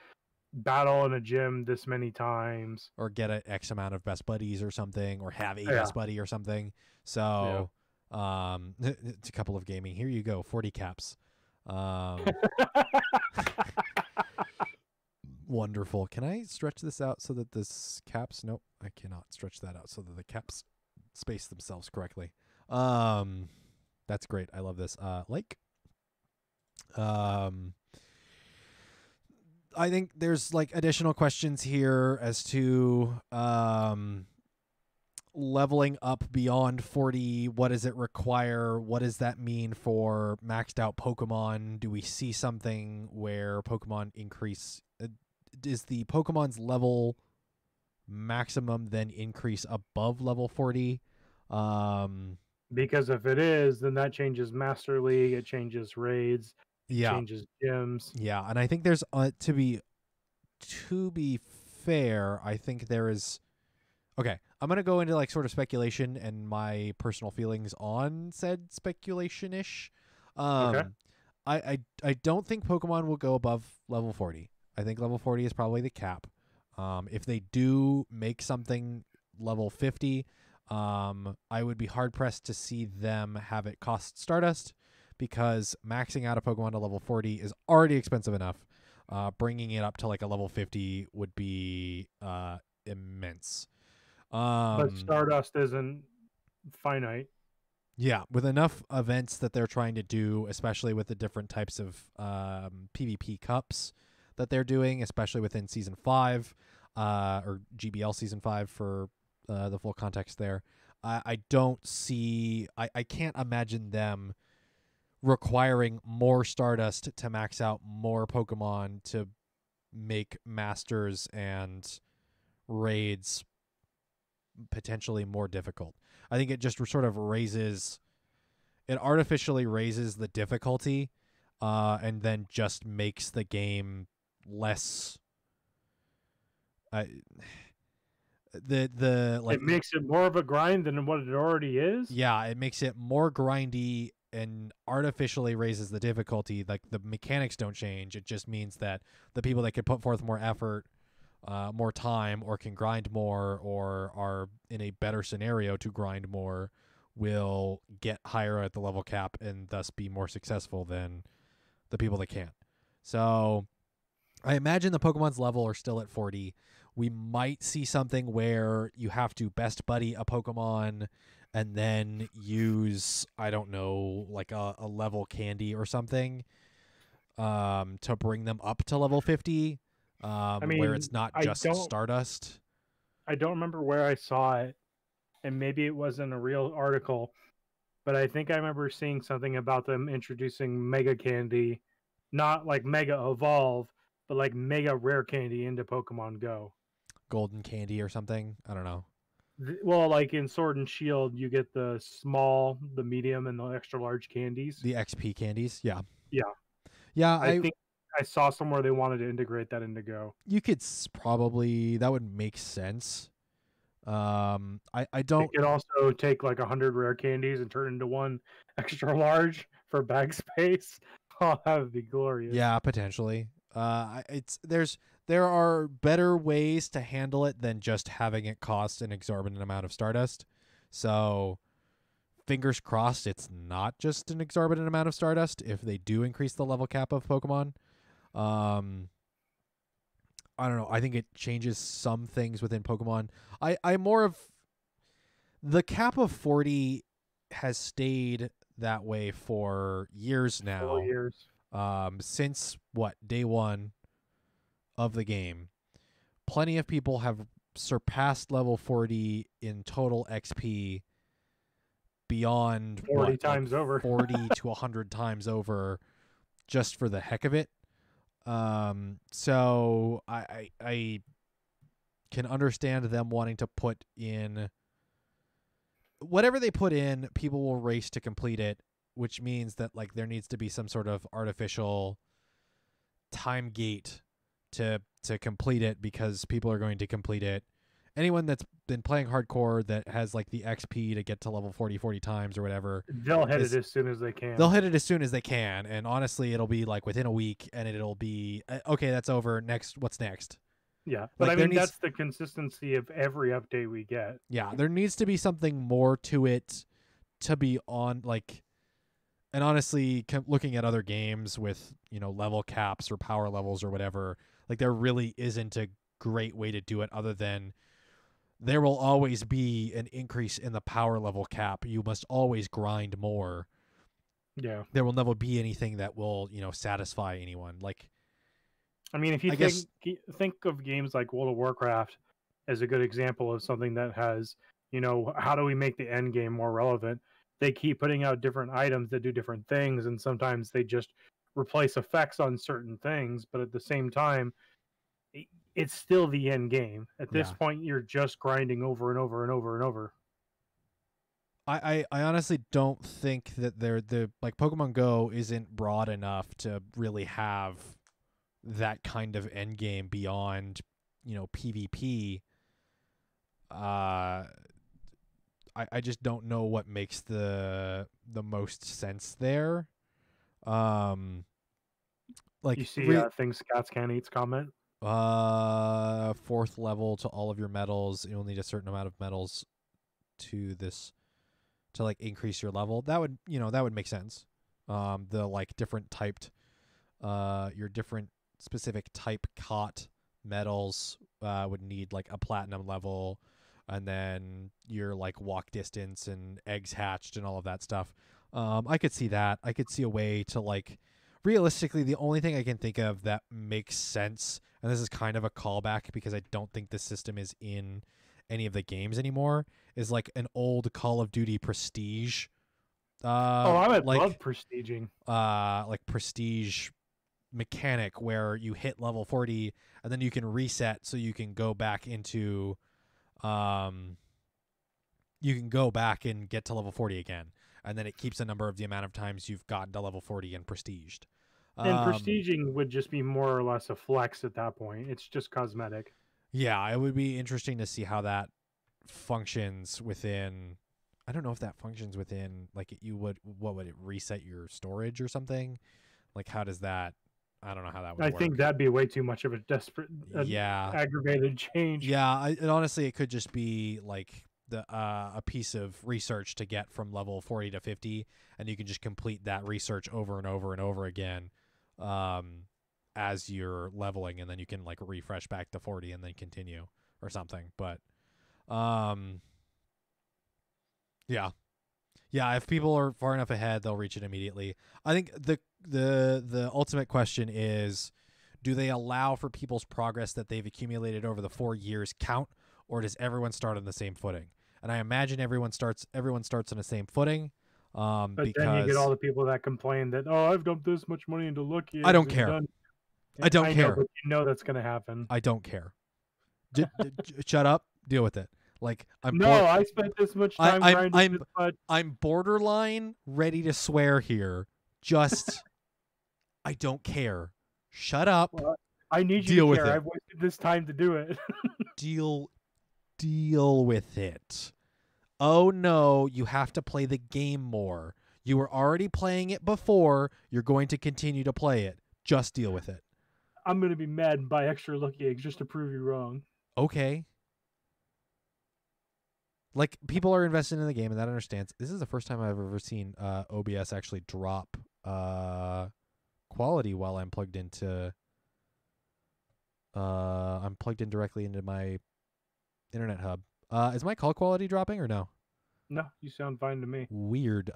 battle in a gym this many times, or get an X amount of best buddies or something, or have a yeah, best buddy or something. So, it's a couple of gaming. Here you go, 40 caps. Wonderful. Can I stretch this out so that this caps? Nope, I cannot stretch that out so that the caps space themselves correctly. That's great. I love this. I think there's like additional questions here as to leveling up beyond 40. What does it require? What does that mean for maxed out Pokemon? Do we see something where Pokemon increase? Is the Pokemon's level maximum then increase above level 40? Because if it is, then that changes Master League, it changes raids, Yeah, changes gyms. yeah, and I think there's to be fair, I think there is. Okay, I'm gonna go into like sort of speculation and my personal feelings on said speculation-ish. Okay. I don't think Pokemon will go above level 40. I think level 40 is probably the cap. If they do make something level 50, I would be hard pressed to see them have it cost Stardust, because maxing out a Pokemon to level 40 is already expensive enough. Bringing it up to like a level 50 would be immense. But Stardust isn't finite. Yeah, with enough events that they're trying to do, especially with the different types of PvP cups that they're doing, especially within Season 5, or GBL Season 5 for the full context there. I don't see... I can't imagine them requiring more Stardust to max out more Pokemon to make Masters and raids potentially more difficult. I think it just sort of artificially raises the difficulty, and then just makes the game less. It makes it more of a grind than what it already is. Yeah, it makes it more grindy and artificially raises the difficulty. Like, the mechanics don't change. It just means that the people that can put forth more effort, more time, or can grind more, or are in a better scenario to grind more, will get higher at the level cap and thus be more successful than the people that can't. So I imagine the Pokemon's level are still at 40. We might see something where you have to best buddy a Pokemon and then use, I don't know, like a level candy or something, to bring them up to level 50, I mean, where it's not just Stardust. I don't remember where I saw it, and maybe it wasn't a real article, but I think I remember seeing something about them introducing Mega Candy, not like Mega Evolve, but like Mega Rare Candy into Pokemon Go. Golden Candy or something. I don't know. Well, like in Sword and Shield, you get the small, the medium, and the extra large candies. The XP candies. Yeah. Yeah. Yeah. I think I saw somewhere they wanted to integrate that into Go. You could probably, that would make sense. I don't. You could also take like 100 rare candies and turn into one extra large for bag space. Oh, that would be glorious. Yeah, potentially. There are better ways to handle it than just having it cost an exorbitant amount of Stardust. So, fingers crossed it's not just an exorbitant amount of Stardust if they do increase the level cap of Pokemon. I don't know. I think it changes some things within Pokemon. I'm more of... The cap of 40 has stayed that way for years now. 4 years. Since, day one of the game. Plenty of people have surpassed level 40 in total XP beyond 40 times over. 40 to 100 times over, just for the heck of it. So I can understand them wanting to put in whatever they put in. People will race to complete it, which means that like there needs to be some sort of artificial time gate to complete it, because people are going to complete it. Anyone that's been playing hardcore that has like the XP to get to level 40 times or whatever, They'll hit it as soon as they can. they'll hit it as soon as they can. And honestly, it'll be like within a week, and it'll be okay, that's over. Next, what's next? Yeah, but like, I mean, that's the consistency of every update we get. Yeah, there needs to be something more to it to be on, like, and honestly, looking at other games with, level caps or power levels or whatever, like there really isn't a great way to do it other than there will always be an increase in the power level cap. You must always grind more. Yeah. There will never be anything that will, satisfy anyone. Like, I mean, if you think of games like World of Warcraft as a good example of something that has, how do we make the end game more relevant? They keep putting out different items that do different things, and sometimes they just replace effects on certain things, but at the same time, it's still the end game. At this point, you're just grinding over and over and over and over. I honestly don't think that like Pokemon Go isn't broad enough to really have that kind of end game beyond, PvP. I just don't know what makes the most sense there. Like you see things Cats Can't Eat's comment. 4th level to all of your medals. You'll need a certain amount of medals to like increase your level. That would make sense. The like different typed, your different specific type caught medals would need like a platinum level, and then your like walk distance and eggs hatched and all of that stuff. I could see that. I could see a way to like, realistically, the only thing I can think of that makes sense, and this is kind of a callback because I don't think this system is in any of the games anymore, is like an old Call of Duty Prestige. I would love prestiging. Like prestige mechanic where you hit level 40 and then you can reset, so you can go back into, you can go back and get to level 40 again, and then it keeps a number of the amount of times you've gotten to level 40 and prestiged. And prestiging would just be more or less a flex at that point. It's just cosmetic. Yeah, it would be interesting to see how that functions within. I don't know if that functions within, like, what would it reset your storage or something? Like, how does that? I don't know how that would work. I think that'd be way too much of a desperate, aggravated change. Yeah, honestly, it could just be like a piece of research to get from level 40 to 50, and you can just complete that research over and over and over again, as you're leveling, and then you can like refresh back to 40 and then continue or something. But yeah, if people are far enough ahead, they'll reach it immediately. I think the ultimate question is, do they allow for people's progress that they've accumulated over the 4 years count, or does everyone start on the same footing? And I imagine everyone starts on the same footing. But then you get all the people that complain that, I've dumped this much money into Lucky. I don't care. I don't care. But you know that's going to happen. I don't care. Shut up. Deal with it. Like, I spent this much time grinding. I'm borderline ready to swear here. Just, I don't care. Shut up. Well, I need you to care. I've wasted this time to do it. Deal with it. Oh no, you have to play the game more. You were already playing it before. You're going to continue to play it. Just deal with it. I'm going to be mad and buy extra Lucky Eggs just to prove you wrong. Okay. Like, people are invested in the game, and that understands. This is the first time I've ever seen OBS actually drop quality while I'm plugged into. I'm plugged in directly into my internet hub. Is my call quality dropping or no? No, you sound fine to me. Weird.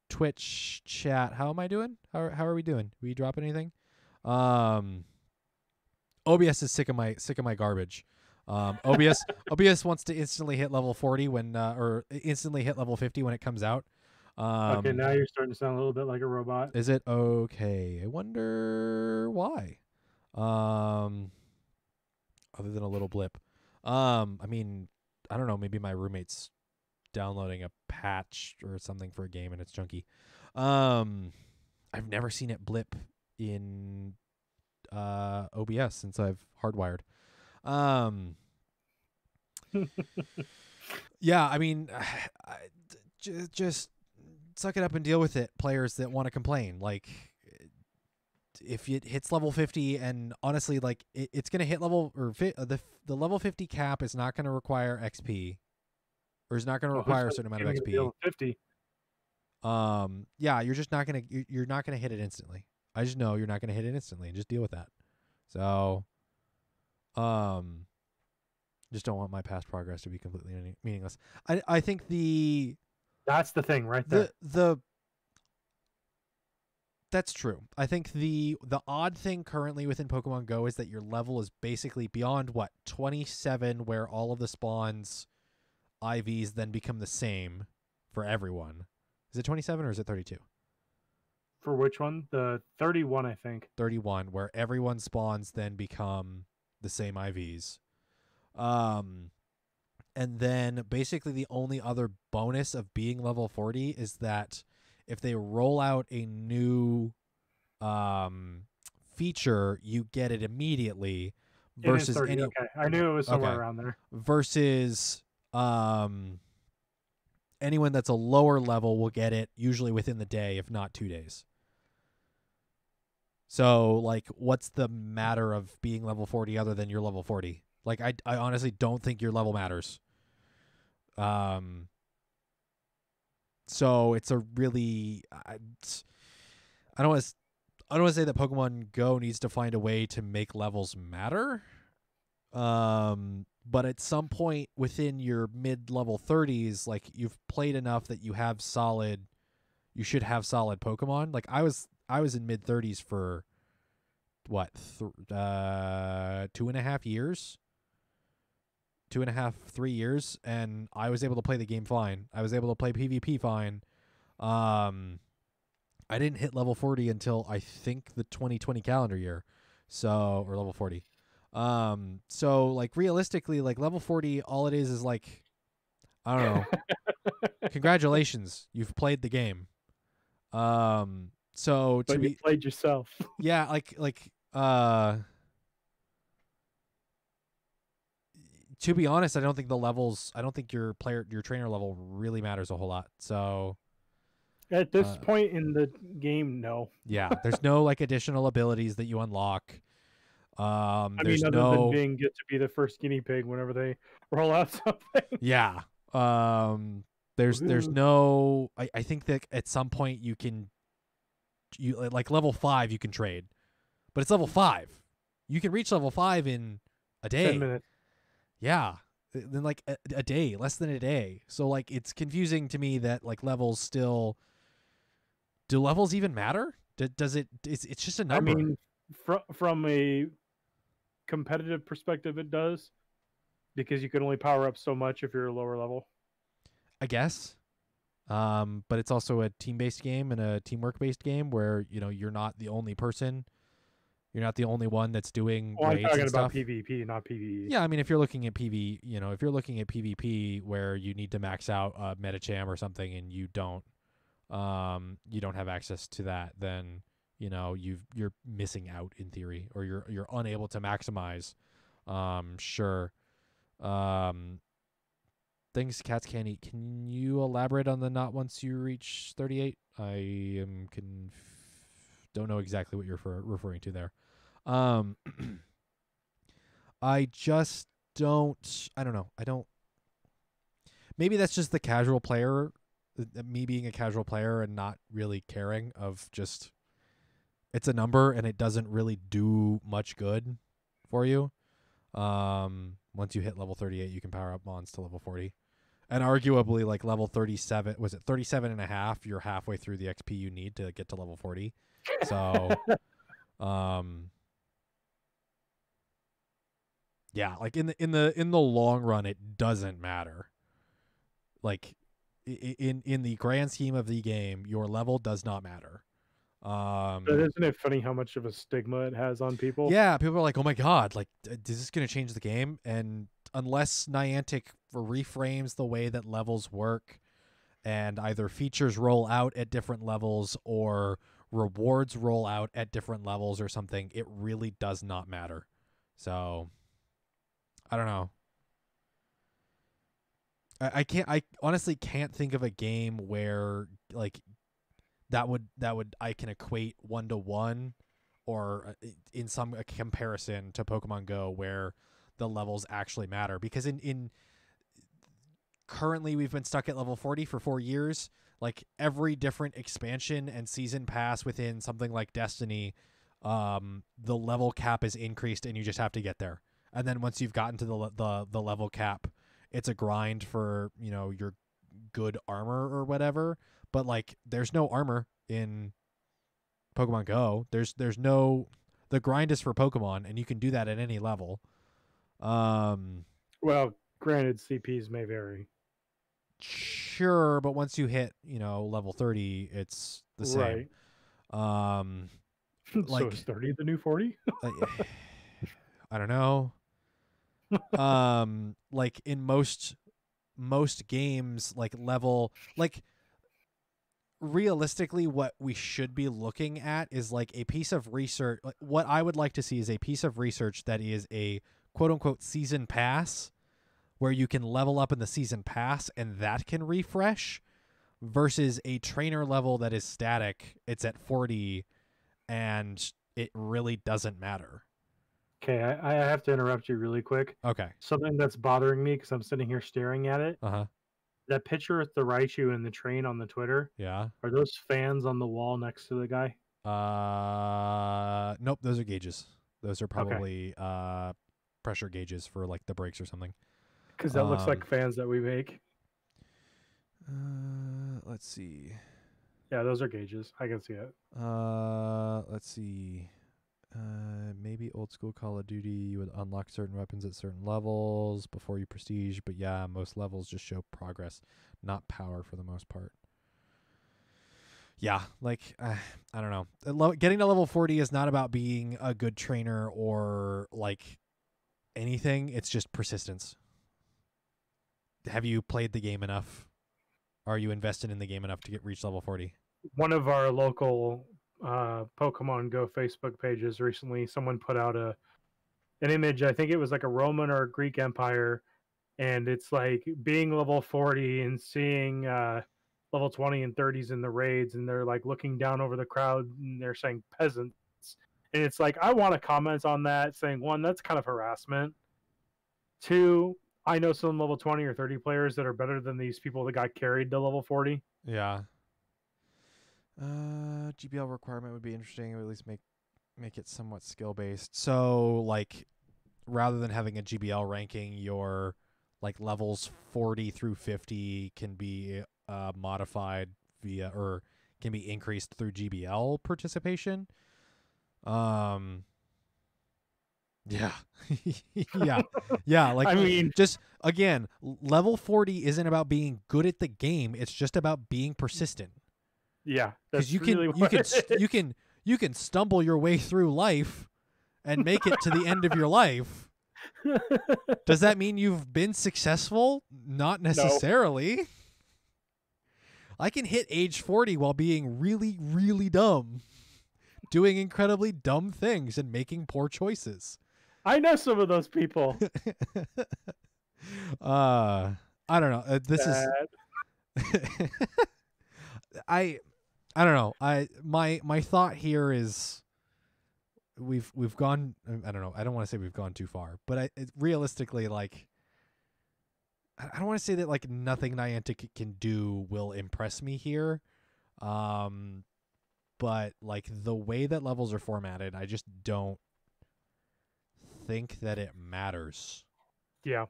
Twitch chat. How am I doing? How are we doing? We drop anything? OBS is sick of my garbage. OBS wants to instantly hit level 40 when or instantly hit level 50 when it comes out. Okay, now you're starting to sound a little bit like a robot. Is it okay? I wonder why. Um, other than a little blip. I mean, I don't know. Maybe my roommate's downloading a patch or something for a game and it's junky. I've never seen it blip in OBS since I've hardwired. Yeah, I mean, just suck it up and deal with it. Players that want to complain, like if it hits level 50, and honestly, like it's gonna hit level or the level 50 cap is not gonna require XP, or is not gonna require a certain amount of XP. 50. Yeah, you're just not gonna you're not gonna hit it instantly. I just know you're not gonna hit it instantly, and just deal with that. So, just don't want my past progress to be completely meaningless. I think that's the thing right there. That's true. I think the odd thing currently within Pokemon Go is that your level is basically beyond 27, where all of the spawns IVs then become the same for everyone. Is it 27 or is it 32? For which one? The 31, I think. 31, where everyone spawns then become the same IVs. And then basically the only other bonus of being level 40 is that if they roll out a new feature, you get it immediately versus okay. I knew it was somewhere around there. Versus anyone that's a lower level will get it usually within the day, if not 2 days. So, like, what's the matter of being level 40 other than you're level 40? Like, I honestly don't think your level matters. So it's a really I don't want to say that Pokemon Go needs to find a way to make levels matter. But at some point within your mid-level 30s, like you've played enough that you should have solid Pokemon. Like I was in mid 30s for what 2.5 years. 2.5, 3 years, and I was able to play the game fine. I was able to play PvP fine. I didn't hit level 40 until I think the 2020 calendar year. So, or level 40. So like realistically, like level 40, all it is like, I don't know. Congratulations, you've played the game. So but you played yourself. Yeah, to be honest, I don't think your trainer level really matters a whole lot. So at this point in the game, no. Yeah, there's no like additional abilities that you unlock. I mean, other than being get to be the first guinea pig whenever they roll out something. Yeah. There's no. I think that at some point you like level 5 you can trade, but it's level 5. You can reach level 5 in a day. 10 minutes. Yeah, then like a day, less than a day. So like it's confusing to me that like levels still. Do levels even matter? Does it? It's just a number. I mean, from a competitive perspective, it does, because you can only power up so much if you're a lower level. I guess. But it's also a team-based game and a teamwork-based game where you're not the only person. You're not the only one that's doing raids I'm talking and about stuff. PvP, not PvE. Yeah, I mean, if you're looking at PvP where you need to max out a Metacham or something and you don't have access to that, then you're missing out in theory, or you're unable to maximize. Sure. Things cats can't eat. Can you elaborate on the not once you reach 38? I am don't know exactly what you're referring to there. I just don't. I don't know. I don't. Maybe that's just the casual player, me being a casual player and not really caring of just. It's a number and it doesn't really do much good for you. Once you hit level 38, you can power up mons to level 40. And arguably, like level 37, was it 37 and a half? You're halfway through the XP you need to get to level 40. So, yeah, like in the long run, it doesn't matter. Like, in the grand scheme of the game, your level does not matter. But isn't it funny how much of a stigma it has on people? Yeah, people are like, "Oh my god, like is this going to change the game?" And unless Niantic reframes the way that levels work and either features roll out at different levels or rewards roll out at different levels or something, it really does not matter. So, I don't know. I honestly can't think of a game where like that would I can equate 1-to-1 or in some comparison to Pokemon Go where the levels actually matter, because in currently we've been stuck at level 40 for 4 years. Like every different expansion and season pass within something like Destiny, the level cap is increased and you just have to get there. And then once you've gotten to the level cap, it's a grind for, your good armor or whatever. But like there's no armor in Pokemon Go. There's no, the grind is for Pokemon and you can do that at any level. Well, granted, CPs may vary. Sure, but once you hit, level 30, it's the same. Right. So Like is 30 the new 40? I don't know. Like in most games, like level, like realistically what we should be looking at is like a piece of research. Like what I would like to see is a piece of research that is a quote unquote season pass, where you can level up in the season pass and that can refresh, versus a trainer level that is static. It's at 40 and it really doesn't matter. Okay, I have to interrupt you really quick. Okay. Something that's bothering me because I'm sitting here staring at it. Uh-huh. That picture with the Raichu and the train on the Twitter, Yeah. are those fans on the wall next to the guy? Nope, those are gauges. Those are Okay, probably pressure gauges for like the brakes or something. because that looks like fans that we make. Let's see. Yeah, those are gauges. I can see it. Let's see. Maybe old school Call of Duty, you would unlock certain weapons at certain levels before you prestige, but yeah, most levels just show progress, not power for the most part. Yeah, like I don't know. Getting to level 40 is not about being a good trainer or like anything. It's just persistence. Have you played the game enough? Are you invested in the game enough to reach level 40? One of our local Pokemon Go Facebook pages recently, someone put out an image. I think it was like a Roman or a Greek Empire, and it's like being level 40 and seeing level 20 and 30s in the raids, and they're like looking down over the crowd and they're saying peasants. And it's like, I want to comment on that, saying, one, that's kind of harassment. Two, I know some level 20 or 30 players that are better than these people that got carried to level 40. Yeah. GBL requirement would be interesting. It would at least make it somewhat skill based. So like, rather than having a GBL ranking, your like levels 40 through 50 can be modified via, or can be increased through GBL participation. Yeah. Yeah. Like, I mean, just again, level 40 isn't about being good at the game. It's just about being persistent. yeah, Because that's really what it is. you can stumble your way through life and make it to the end of your life. Does that mean you've been successful? Not necessarily. No. I can hit age 40 while being really, really dumb, doing incredibly dumb things and making poor choices. I know some of those people. I don't know. This is I don't know. My thought here is we've gone. I don't know. I don't want to say we've gone too far, but realistically, like, I don't want to say that like nothing Niantic can do will impress me here, but like the way that levels are formatted, I just don't think that it matters. Yeah,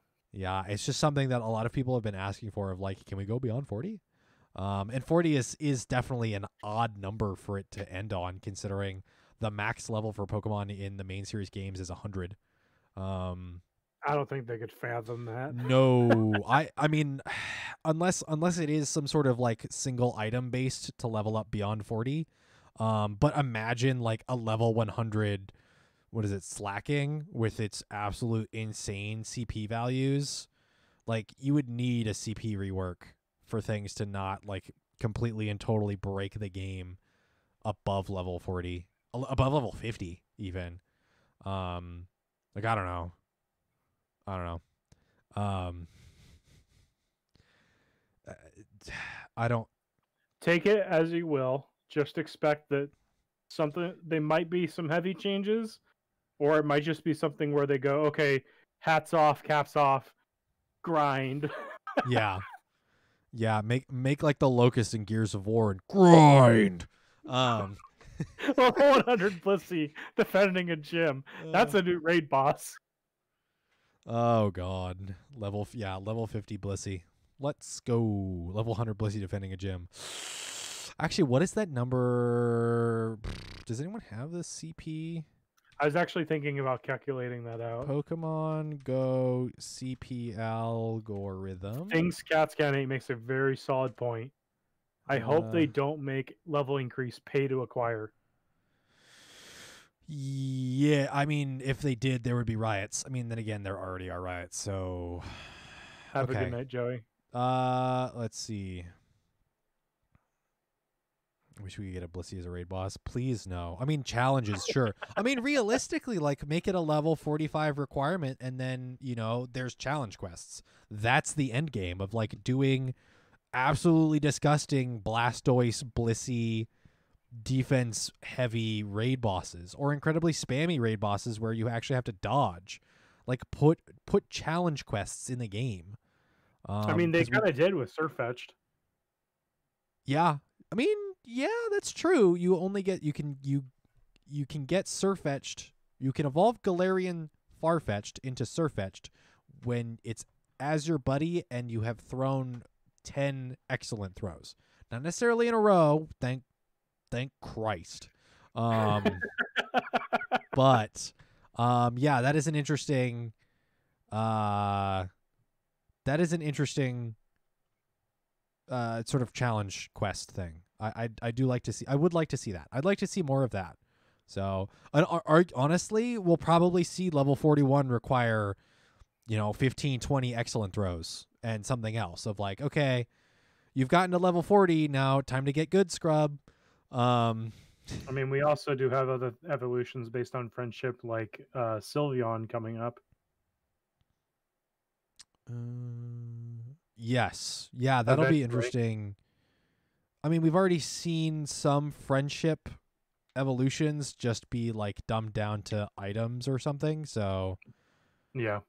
it's just something that a lot of people have been asking for. Of like, can we go beyond 40? And 40 is definitely an odd number for it to end on, considering the max level for Pokemon in the main series games is 100. I I don't think they could fathom that. No, I mean, unless it is some sort of like single item based to level up beyond 40. But imagine like a level 100, what is it, slacking with its absolute insane CP values. Like you would need a CP rework for things to not like completely and totally break the game above level 40, above level 50 even. Like I don't know. Um, uh, I don't. Take it as you will. Just expect that they might be some heavy changes, or it might just be something where they go, okay, hats off, caps off, grind. Yeah, yeah. Make like the Locust in Gears of War and grind. Um, Level 100 Blissey defending a gym. That's a new raid boss. oh god, level 50 Blissey. Let's go. Level 100 Blissey defending a gym. Actually, what is that number? Does anyone have the CP? I was actually thinking about calculating that out. Pokemon Go CP algorithm. Things CatScan8 makes a very solid point. I hope they don't make level increase pay to acquire. Yeah, I mean, if they did, there would be riots. I mean, then again, there already are riots. So, Have okay. a good night, Joey. Let's see. I wish we could get a Blissey as a raid boss. Please no. I mean, challenges, sure. I mean, realistically, like make it a level 45 requirement, and then there's challenge quests. That's the end game of like doing absolutely disgusting Blastoise, Blissey, defense heavy raid bosses, or incredibly spammy raid bosses where you actually have to dodge. Like put challenge quests in the game. I mean, they kind of did with Surfetched. Yeah, I mean, yeah, that's true. You only get you can get Surfetched. You can evolve Galarian Farfetch'd into Surfetch'd when it's as your buddy and you have thrown 10 excellent throws. Not necessarily in a row. Thank Christ. But yeah, that is an interesting sort of challenge quest thing. I do like to see. I would like to see that. I'd like to see more of that. So honestly, we'll probably see level 41 require 15, 20 excellent throws and something else of like, okay, you've gotten to level 40, now time to get good, scrub. I mean, we also do have other evolutions based on friendship, like Sylveon coming up. Yes. Yeah, that'll be interesting. I mean, we've already seen some friendship evolutions just be like dumbed down to items or something, so yeah.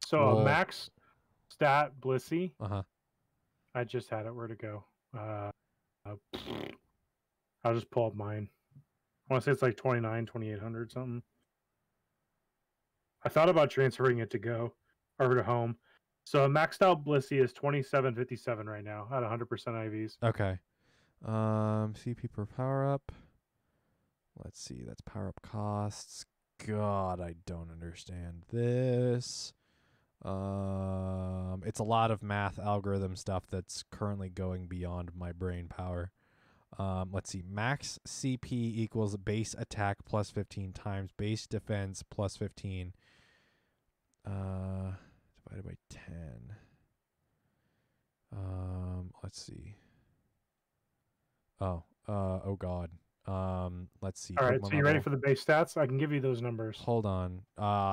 So well, max stat Blissey. Uh-huh. I just had it. Where to go? I'll just pull up mine. I want to say it's like 2,800 something. I thought about transferring it to Go or to Home. So maxed out Blissey is 2757 right now at 100% IVs. Okay. CP per power up. Let's see. That's power up costs. God, I don't understand this. It's a lot of math algorithm stuff that's currently going beyond my brain power. Let's see. Max CP equals base attack plus 15 times base defense plus 15. Divided by 10. Let's see. Oh God. Let's see. All right, Pokemon so you ready for the base stats? I can give you those numbers. Hold on.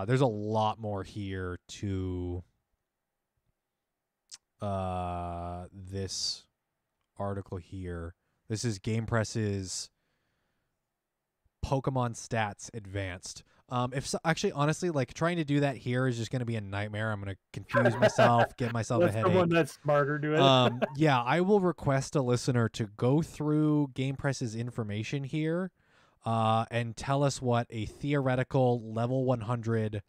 There's a lot more here to this article here. This is Game Press's Pokemon Stats Advanced. Actually, honestly, like trying to do that here is just going to be a nightmare. I'm going to confuse myself, get myself a headache. Someone that's smarter do it. Yeah, I will request a listener to go through Game Press's information here, and tell us what a theoretical level 100.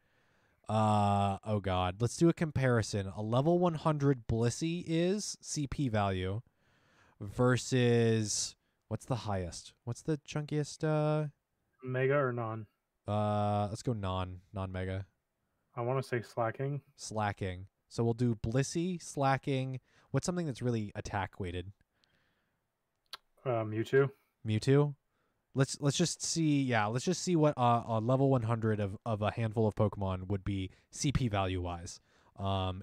Oh God, let's do a comparison. A level 100 Blissey is CP value versus what's the highest? What's the chunkiest? Mega or non? Let's go non-mega. I want to say slacking. Slacking. So we'll do Blissey, slacking. What's something that's really attack weighted? Mewtwo. Mewtwo. Let's just see. Yeah, let's just see what a level 100 of a handful of Pokemon would be CP value wise.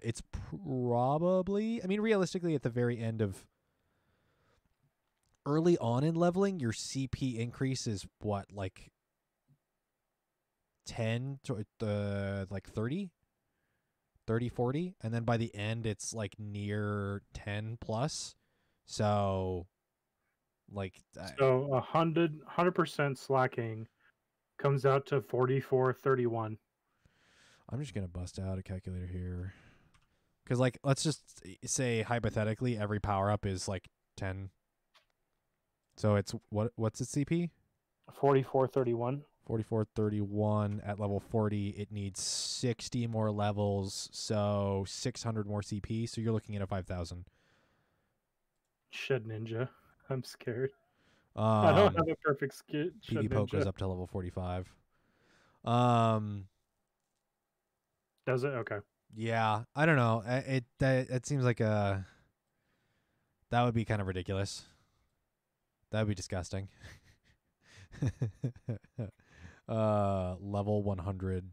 It's probably. I mean, realistically, at the very end of early on in leveling, your CP increase is what, like 10 to like 30, 40, and then by the end it's like near 10 plus. So like So 100% slacking comes out to 44.31. I'm just gonna bust out a calculator here, because like let's just say hypothetically every power up is like 10. So it's what's its CP? 44.31. 4431 at level 40. It needs 60 more levels, so 600 more CP. So you're looking at a 5,000. Shed Ninja. I'm scared. I don't have a perfect skit. PV Poke goes up to level 45. Does it? Okay. Yeah, I don't know. It seems like that would be kind of ridiculous. That would be disgusting. Level 100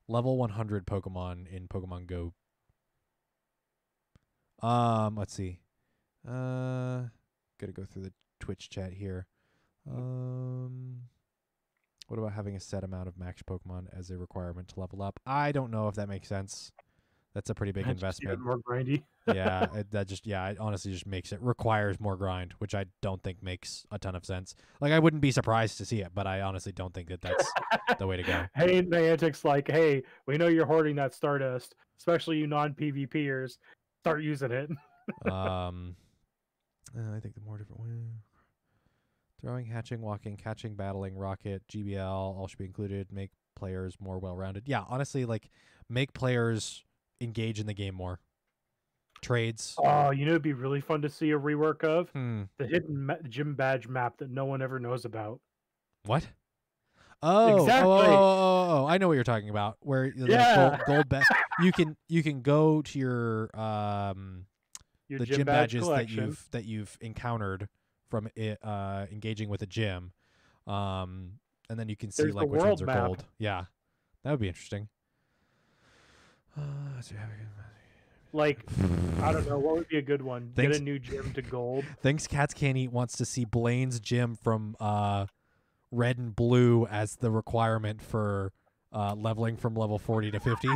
Pokemon in Pokemon Go. Let's see. Gotta go through the Twitch chat here. What about having a set amount of max Pokemon as a requirement to level up? I don't know if that makes sense. That's a pretty big investment. More grindy. Yeah, it honestly just requires more grind, which I don't think makes a ton of sense. Like, I wouldn't be surprised to see it, but I honestly don't think that that's the way to go. Hey, Niantic's like, hey, we know you're hoarding that Stardust, especially you non-PvPers. Start using it. I think the more different way. Throwing, hatching, walking, catching, battling, rocket, GBL, all should be included. Make players more well-rounded. Yeah, honestly, like, make players engage in the game more. Trades. Oh, it'd be really fun to see a rework of the hidden gym badge map that no one ever knows about. What? Oh, exactly. Oh, I know what you're talking about. Where gold badge, you can go to your the gym badges that you've encountered from it, engaging with a gym, and then you can see like which ones are gold. Yeah, that would be interesting. Like, I don't know, what would be a good one? Get a new gym to gold. Thanks Cats Can't Eat wants to see Blaine's gym from red and blue as the requirement for leveling from level 40 to 50.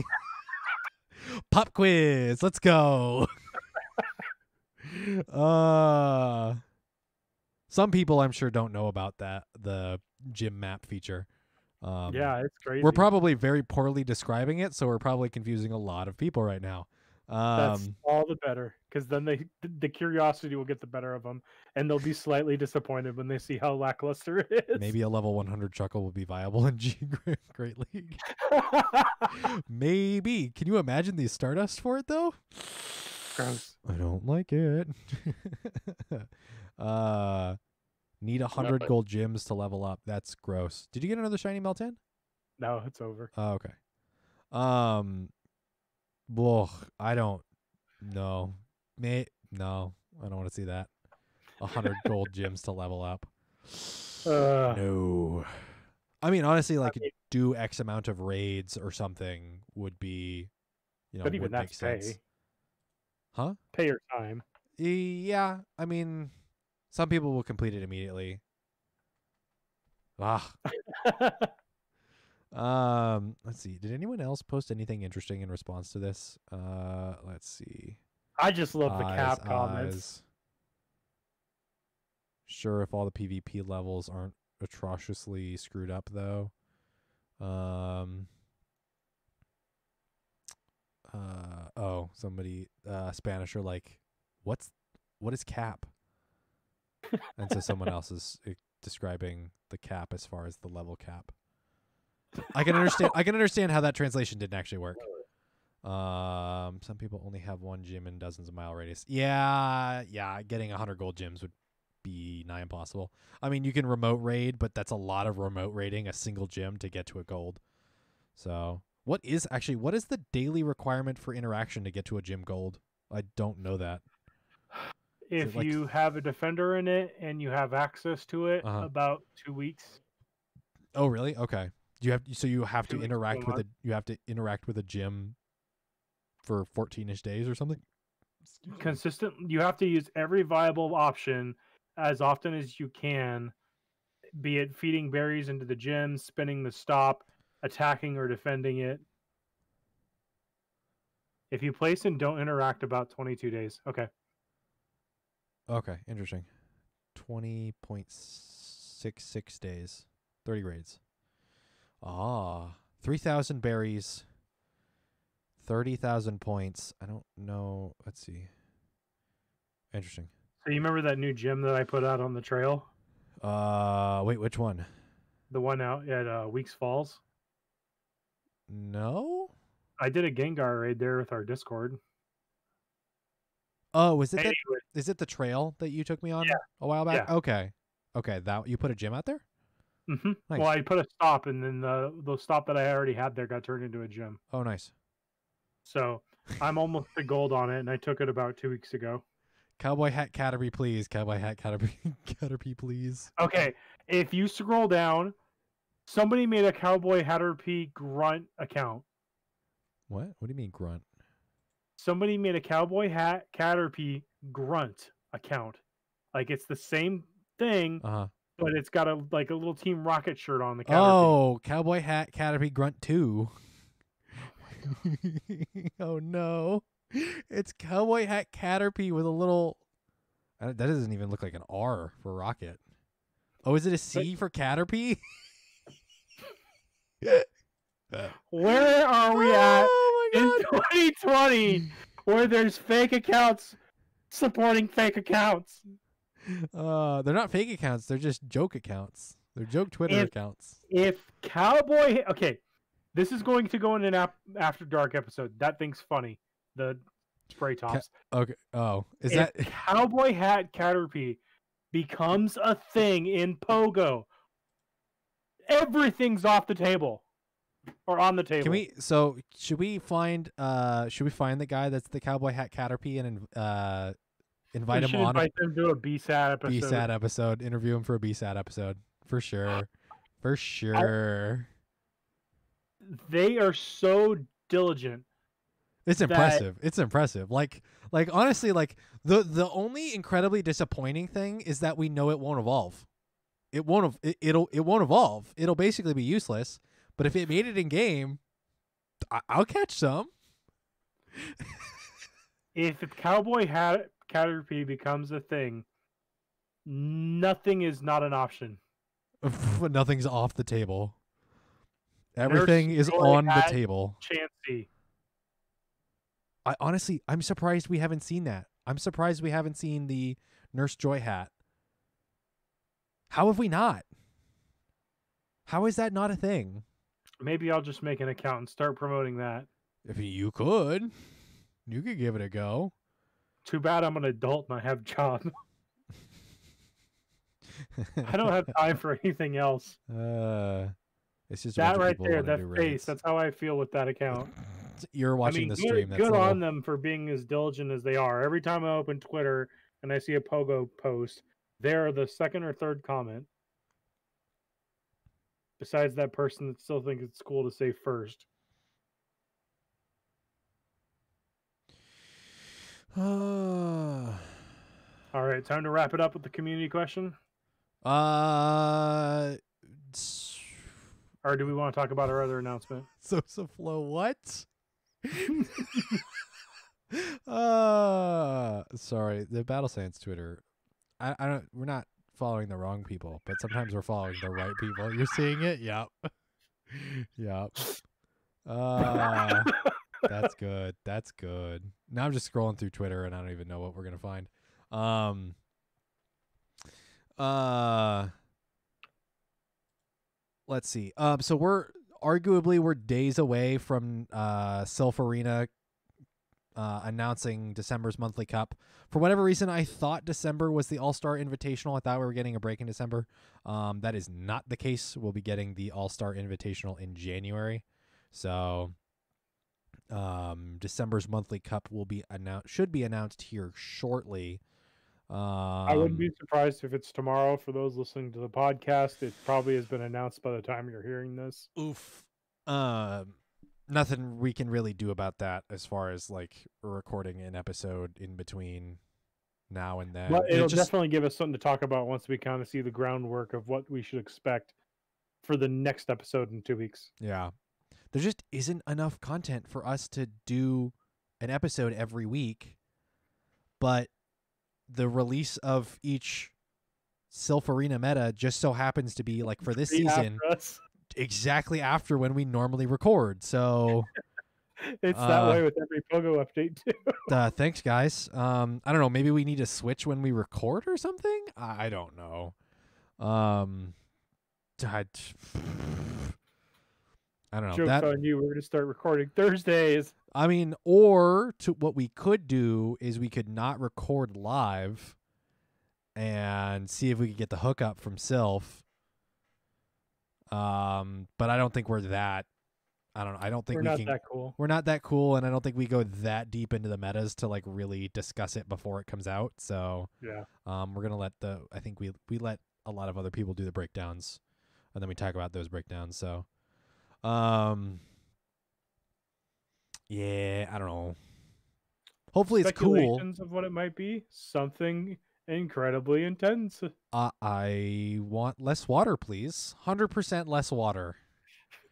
Pop quiz, let's go. Some people I'm sure don't know about the gym map feature. Yeah, it's crazy. We're probably very poorly describing it, so we're probably confusing a lot of people right now. That's all the better, because then the curiosity will get the better of them, and they'll be slightly disappointed when they see how lackluster it is. Maybe a level 100 Chuckle will be viable in G Great League. Maybe. Can you imagine the Stardust for it though? Gross. I don't like it. Need 100 gold gems to level up. That's gross. Did you get another shiny Meltan? No, it's over. Oh, okay. I don't know. No, I don't want to see that. 100 gold gems to level up. No. I mean, honestly, like do X amount of raids or something would be, but even would make sense. Pay. Huh? Pay your time. Yeah, I mean, some people will complete it immediately. Let's see. Did anyone else post anything interesting in response to this? Let's see. I just love the cap comments. Sure, if all the PvP levels aren't atrociously screwed up, though. Somebody Spanish are like, what is cap? And so someone else is describing the cap as far as the level cap. I can understand how that translation didn't actually work. Some people only have one gym in dozens of mile radius. Yeah, getting 100 gold gems would be nigh impossible. I mean, you can remote raid, but that's a lot of remote raiding a single gym to get to a gold. So, what is the daily requirement for interaction to get to a gym gold? I don't know that. If like you have a defender in it and you have access to it, Uh-huh. about 2 weeks. Oh, really? Okay. You have to 2 weeks to a interact with month. a gym for 14ish days or something. Consistent. You have to use every viable option as often as you can, be it feeding berries into the gym, spinning the stop, attacking or defending it. If you place and don't interact, about 22 days. Okay. Okay, interesting. 20.66 days. 30 raids. 3,000 berries. 30,000 points. I don't know. Let's see. Interesting. So you remember that new gym that I put out on the trail? Wait, which one? The one out at Weeks Falls? No? I did a Gengar raid there with our Discord. Oh, is Anyway, it the trail that you took me on Yeah. a while back? Yeah. Okay. That you put a gym out there? Mm-hmm. Nice. Well, I put a stop, and then the stop that I already had there got turned into a gym. Oh, nice. So I'm almost to gold on it, and I took it about 2 weeks ago. Cowboy hat Caterpie, please. Cowboy hat Caterpie, please. Okay, if you scroll down, somebody made a Cowboy Hatterpie Grunt account. What? What do you mean grunt? Somebody made a Cowboy Hat Caterpie Grunt account. Like it's the same thing, but it's got a little Team Rocket shirt on the Caterpie. Oh, Cowboy hat Caterpie Grunt 2. Oh no. It's Cowboy hat Caterpie with a little that doesn't even look like an R for Rocket. Oh, is it a C for Caterpie? Where are we at in God. 2020 where there's fake accounts supporting fake accounts? They're not fake accounts, they're just joke accounts. They're joke Twitter accounts. If Cowboy this is going to go in an After Dark episode. That thing's funny. The spray tops. Okay. Oh, if Cowboy Hat Caterpie becomes a thing in Pogo, everything's off the table or on the table. Should we find the guy that's the Cowboy hat Caterpie and invite him on? Invite them to a BSAT episode. BSAT episode. Interview him for a BSAT episode for sure. For sure. They are so diligent. It's impressive. It's impressive. Like honestly, like the only incredibly disappointing thing is that we know it won't evolve. It won't evolve. It'll basically be useless. But if it made it in game, I'll catch some. If Cowboy Hat Caterpie becomes a thing, nothing is not an option. Nothing's off the table. Everything is on the table. Chansey. I'm surprised we haven't seen that. I'm surprised we haven't seen the Nurse Joy hat. How have we not? How is that not a thing? Maybe I'll just make an account and start promoting that. If you could give it a go. Too bad I'm an adult and I have a job. I don't have time for anything else. It's just that right there, that face. That's how I feel with that account. You're watching the stream. Good on them for being as diligent as they are. Every time I open Twitter and I see a Pogo post, they're the second or third comment. Besides that person that still thinks it's cool to say first. All right, time to wrap it up with the community question. Or do we want to talk about our other announcement? Sosa Flow, what? Sorry, the Battle Sans Twitter. I don't. We're not following the wrong people, but sometimes we're following the right people. You're seeing it? Yep. Yep. That's good. That's good. Now I'm just scrolling through Twitter and I don't even know what we're gonna find. Let's see. So we're days away from Sylph Arena announcing December's monthly cup. For whatever reason, I thought December was the All-Star Invitational. I thought we were getting a break in December. That is not the case. We'll be getting the All-Star Invitational in January. So December's monthly cup will be should be announced here shortly. I wouldn't be surprised if it's tomorrow. For those listening to the podcast, it probably has been announced by the time you're hearing this. Oof. Nothing we can really do about that as far as like recording an episode in between now and then. But it'll definitely give us something to talk about once we kind of see the groundwork of what we should expect for the next episode in 2 weeks. Yeah. There just isn't enough content for us to do an episode every week, but the release of each Sylph Arena meta just so happens to be like for this season exactly after when we normally record. So it's that way with every Pogo update too. Thanks guys. I don't know, maybe we need to switch when we record or something. I don't know. I don't know. Joke's on you. We're going to start recording Thursdays. I mean, or what we could do is we could not record live and see if we could get the hookup from Sylph. But I don't think we're that. I don't know. I don't think we're not that cool. We're not that cool, and I don't think we go that deep into the metas to like really discuss it before it comes out. So yeah, we're gonna let I think we let a lot of other people do the breakdowns, and then we talk about those breakdowns. So, yeah, I don't know. Hopefully it's cool. Speculations of what it might be. Something incredibly intense. I want less water, please. 100% less water.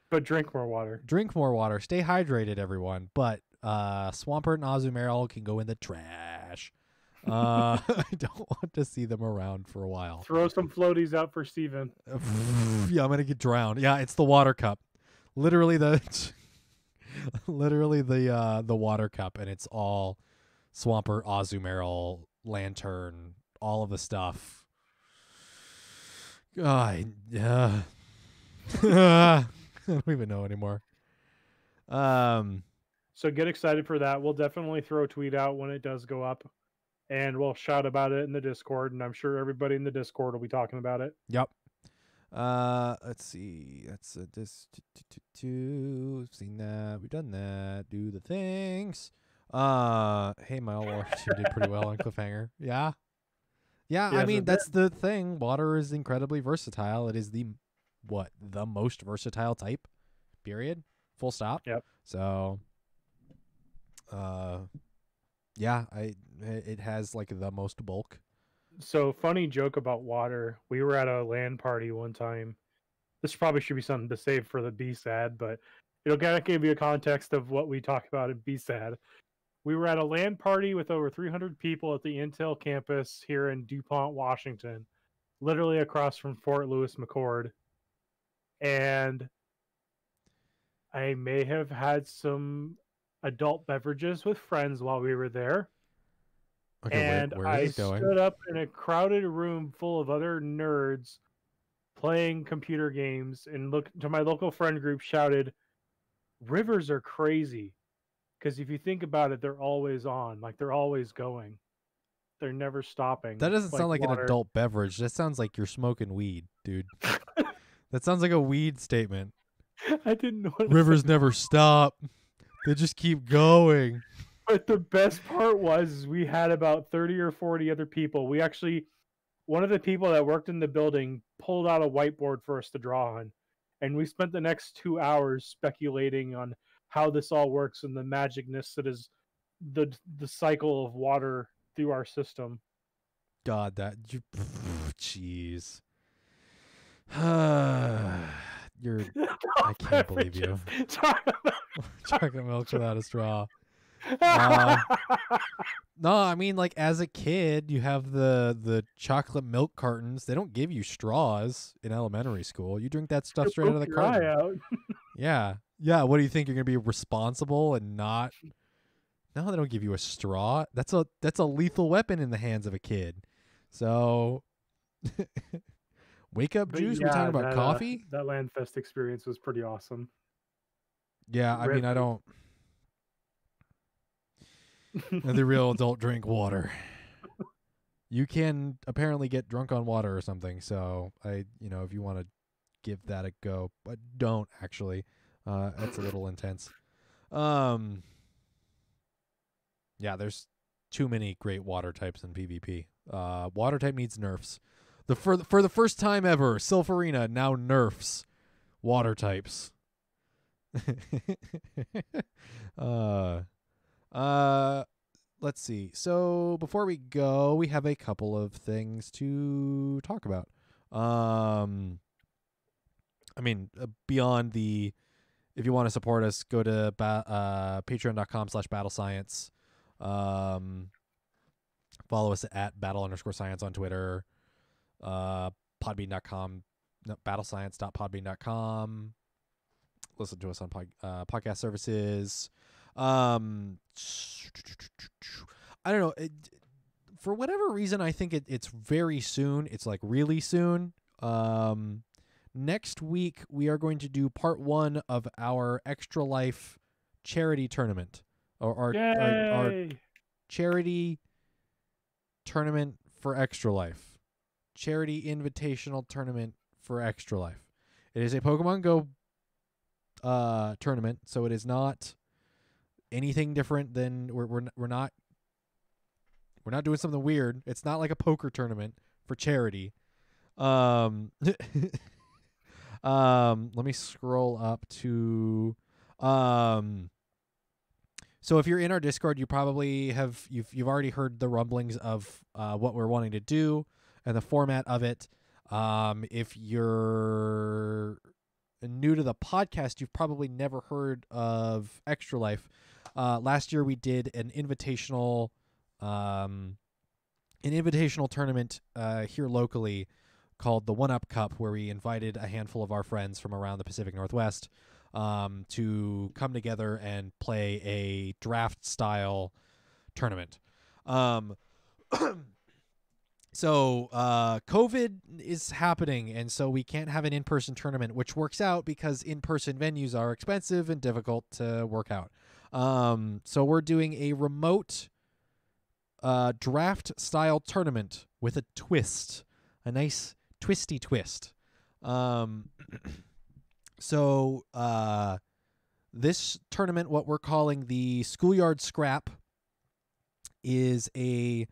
But drink more water. Drink more water. Stay hydrated, everyone. But Swampert and Azumarill can go in the trash. I don't want to see them around for a while. Throw some floaties out for Steven. Yeah, I'm gonna get drowned. Yeah, it's the water cup. Literally the water cup, and it's all Swampert, Azumarill, Lantern, all of the stuff. Yeah. I don't even know anymore. So get excited for that. We'll definitely throw a tweet out when it does go up, and we'll shout about it in the Discord, and I'm sure everybody in the Discord will be talking about it. Yep. Let's see. That's this. We've seen that. We've done that. Do the things. Hey, my all team did pretty well on Cliffhanger. Yeah. Yeah, I mean, that's the thing. Water is incredibly versatile. It is the most versatile type, period, full stop. Yep. So yeah, it has like the most bulk. So funny joke about water. We were at a LAN party one time. This probably should be something to save for the B-SAD, but it'll kind of give you a context of what we talk about in B-SAD. We were at a LAN party with over 300 people at the Intel campus here in DuPont, Washington, literally across from Fort Lewis McChord. And I may have had some adult beverages with friends while we were there. Okay, and where I is this going? stood up in a crowded room full of other nerds playing computer games and looked to my local friend group, shouted, "Rivers are crazy." Because if you think about it, they're always on. Like, they're always going. They're never stopping. That doesn't sound like water. An adult beverage. That sounds like you're smoking weed, dude. That sounds like a weed statement. I didn't know what Rivers never stop. They just keep going. But the best part was we had about 30 or 40 other people. We actually, one of the people that worked in the building pulled out a whiteboard for us to draw on. And we spent the next 2 hours speculating on how this all works and the magicness that is the cycle of water through our system. God, jeez. I can't believe you. Chocolate milk without a straw. No, I mean, like, as a kid, you have the chocolate milk cartons. They don't give you straws in elementary school. You drink that stuff straight out of the carton. Yeah. What do you think? You're gonna be responsible and not? No, they don't give you a straw. That's a lethal weapon in the hands of a kid. So, wake up juice. We're talking about coffee. That Landfest experience was pretty awesome. Yeah, I mean, I don't. The real adult drink water. You can apparently get drunk on water or something. So if you want to give that a go, but don't actually. That's a little intense. Yeah, there's too many great water types in PvP. Water type needs nerfs. For the first time ever, Sylph Arena now nerfs water types. Let's see. So before we go, we have a couple of things to talk about. Beyond the, if you want to support us, go to patreon.com/battlescience. Follow us at battle_science on Twitter. Podbean.com, battlescience.podbean.com. Listen to us on podcast services. I don't know. For whatever reason, I think it's very soon. It's like really soon. Next week, we are going to do part 1 of our Extra Life charity tournament. Or our charity tournament for Extra Life. Charity invitational tournament for Extra Life. It is a Pokemon Go tournament, so it is not anything different than we're not doing something weird. It's not like a poker tournament for charity. Let me scroll up to so if you're in our Discord, you probably you've already heard the rumblings of what we're wanting to do and the format of it. If you're new to the podcast, you've probably never heard of Extra Life. Last year we did an invitational tournament here locally called the 1-Up Cup, where we invited a handful of our friends from around the Pacific Northwest to come together and play a draft style tournament. So COVID is happening, and so we can't have an in-person tournament, which works out because in-person venues are expensive and difficult to work out. So we're doing a remote draft style tournament with a twist, a nice twisty twist. So this tournament, what we're calling the Schoolyard Scrap, is a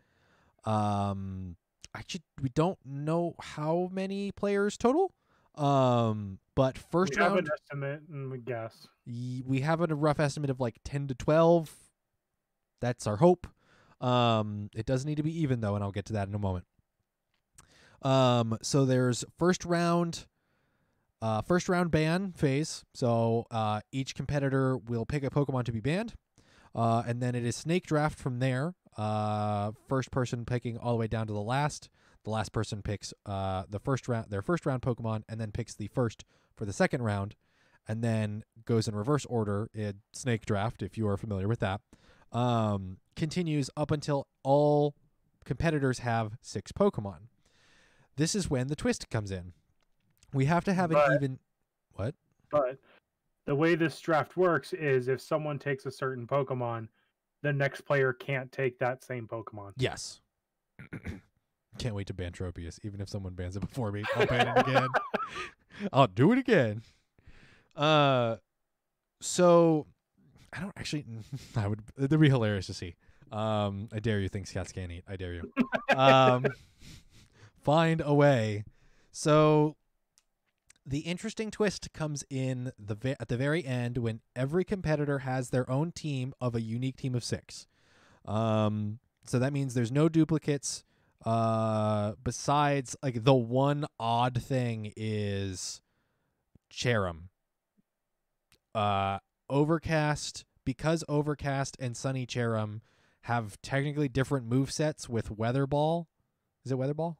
actually we don't know how many players total. But first round, we have an estimate, and we guess we have a rough estimate of like 10 to 12. That's our hope. It does need to be even though, and I'll get to that in a moment. So there's first round ban phase. So each competitor will pick a Pokemon to be banned, and then it is snake draft from there. First person picking all the way down to the last. The last person picks their first round Pokemon, and then picks the first for the second round, and then goes in reverse order in snake draft, if you are familiar with that. Continues up until all competitors have 6 Pokemon. This is when the twist comes in. We have to have an even... What? But the way this draft works is if someone takes a certain Pokemon, the next player can't take that same Pokemon. Yes. Can't wait to ban Tropius, even if someone bans it before me. I'll ban it again. I'll do it again. So I don't actually... It'd be hilarious to see. I dare you, things cats can't eat. I dare you. Find a way. So the interesting twist comes in at the very end when every competitor has their own team of a unique team of 6. So that means there's no duplicates. Besides, like, the one odd thing is Cherim. Overcast, because Overcast and Sunny Cherim have technically different movesets with Weather Ball. Is it Weather Ball?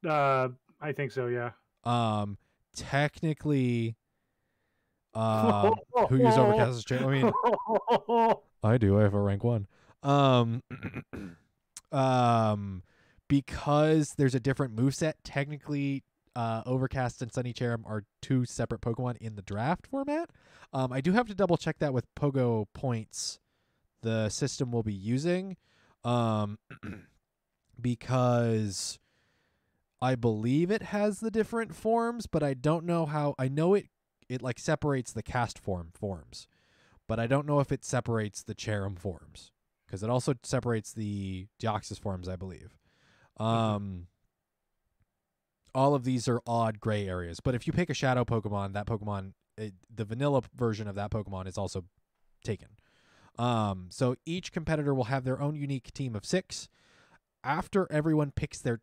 I think so, yeah. Technically, who used Overcast as Cherim? I mean, I do. I have a rank 1. Because there's a different moveset, technically Overcast and Sunny Cherub are 2 separate Pokemon in the draft format. I do have to double check that with Pogo Points, the system we'll be using, because I believe it has the different forms, but I don't know how. I know it like separates the cast forms, but I don't know if it separates the Cherrim forms, because it also separates the Deoxys forms, I believe. All of these are odd gray areas, but if you pick a Shadow Pokemon, that Pokemon, the vanilla version of that Pokemon is also taken. So each competitor will have their own unique team of 6. After everyone picks their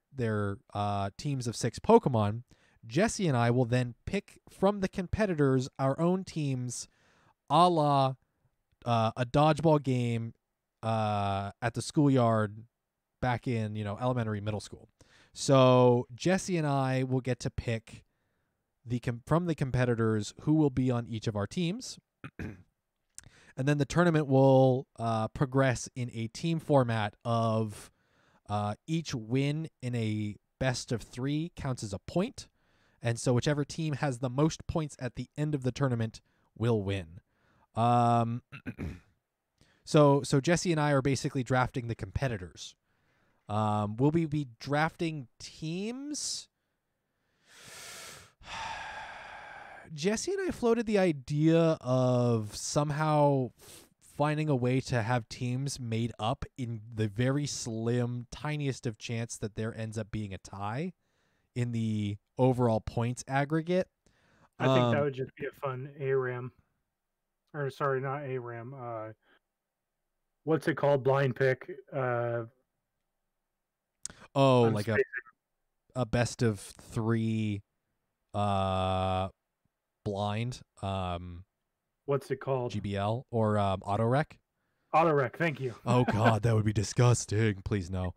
teams of 6 Pokemon, Jesse and I will then pick from the competitors our own teams, a la a dodgeball game at the schoolyard back in elementary, middle school. So Jesse and I will get to pick from the competitors who will be on each of our teams. And then the tournament will progress in a team format of each win in a best of 3 counts as a point. And so whichever team has the most points at the end of the tournament will win. So Jesse and I are basically drafting the competitors. Will we be drafting teams? Jesse and I floated the idea of somehow finding a way to have teams made up in the very slim, tiniest of chance that there ends up being a tie in the overall points aggregate. I think that would just be a fun ARAM. Or sorry, not ARAM. What's it called? Blind pick. Like a best of 3 blind what's it called? GBL or auto rec. Thank you. Oh god, that would be disgusting. Please no.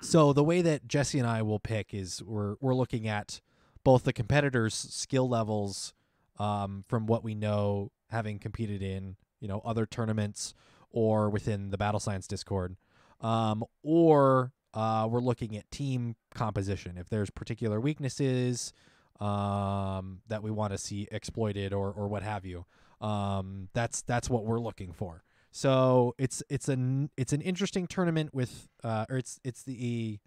So the way that Jesse and I will pick is we're looking at both the competitors' skill levels from what we know, having competed in other tournaments or within the Battle Science Discord, or we're looking at team composition. If there's particular weaknesses that we want to see exploited or what have you, that's what we're looking for. So it's an interesting tournament with or it's the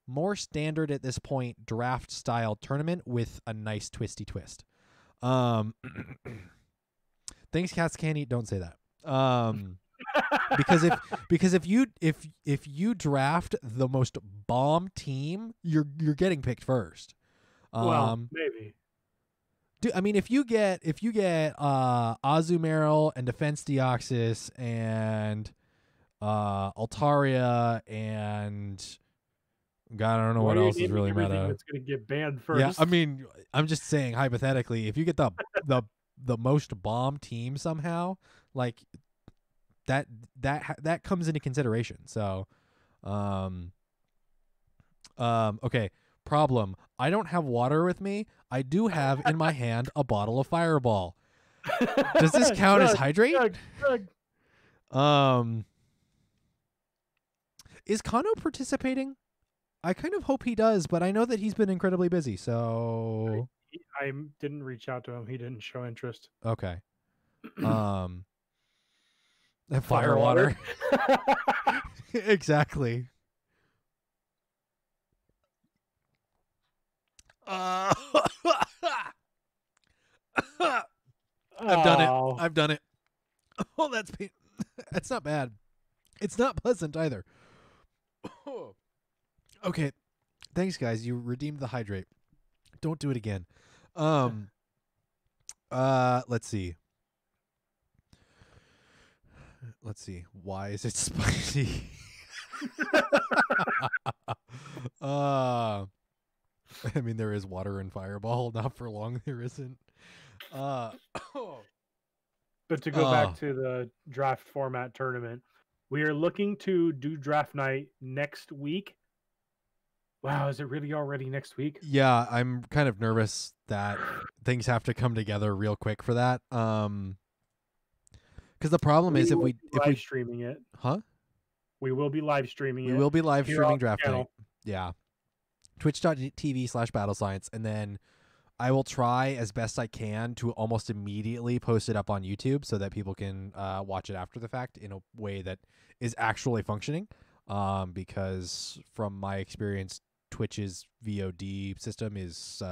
more standard at this point draft style tournament with a nice twisty twist. Things cats can't eat, don't say that. Because if you draft the most bomb team, you're getting picked first. Well, maybe. I mean, if you get Azumarill and Defense Deoxys and Altaria and God, I don't know what else is really meta. That's going to get banned first. Yeah, I mean, I'm just saying hypothetically, if you get the most bomb team somehow, like that comes into consideration. So, okay. Problem. I don't have water with me. I do have in my hand a bottle of Fireball. Does this count as hydrate? Is Kano participating? I kind of hope he does, but I know that he's been incredibly busy. So I didn't reach out to him. He didn't show interest. Okay. Fire water. Exactly. I've done it. Oh, that's pain. That's not bad. It's not pleasant either. Okay. Thanks, guys. You redeemed the hydrate. Don't do it again. Let's see. Why is it spicy? I mean, there is water in Fireball. Not for long, there isn't. But to go back to the draft format tournament, we are looking to do draft night next week. Wow, is it really already next week? Yeah, I'm kind of nervous that things have to come together real quick for that. Because the problem is if we streaming it, huh? We will be live streaming it. We will be live streaming draft night. Yeah. twitch.tv/battlescience, and then I will try as best I can to almost immediately post it up on YouTube so that people can watch it after the fact in a way that is actually functioning. Because from my experience, Twitch's VOD system is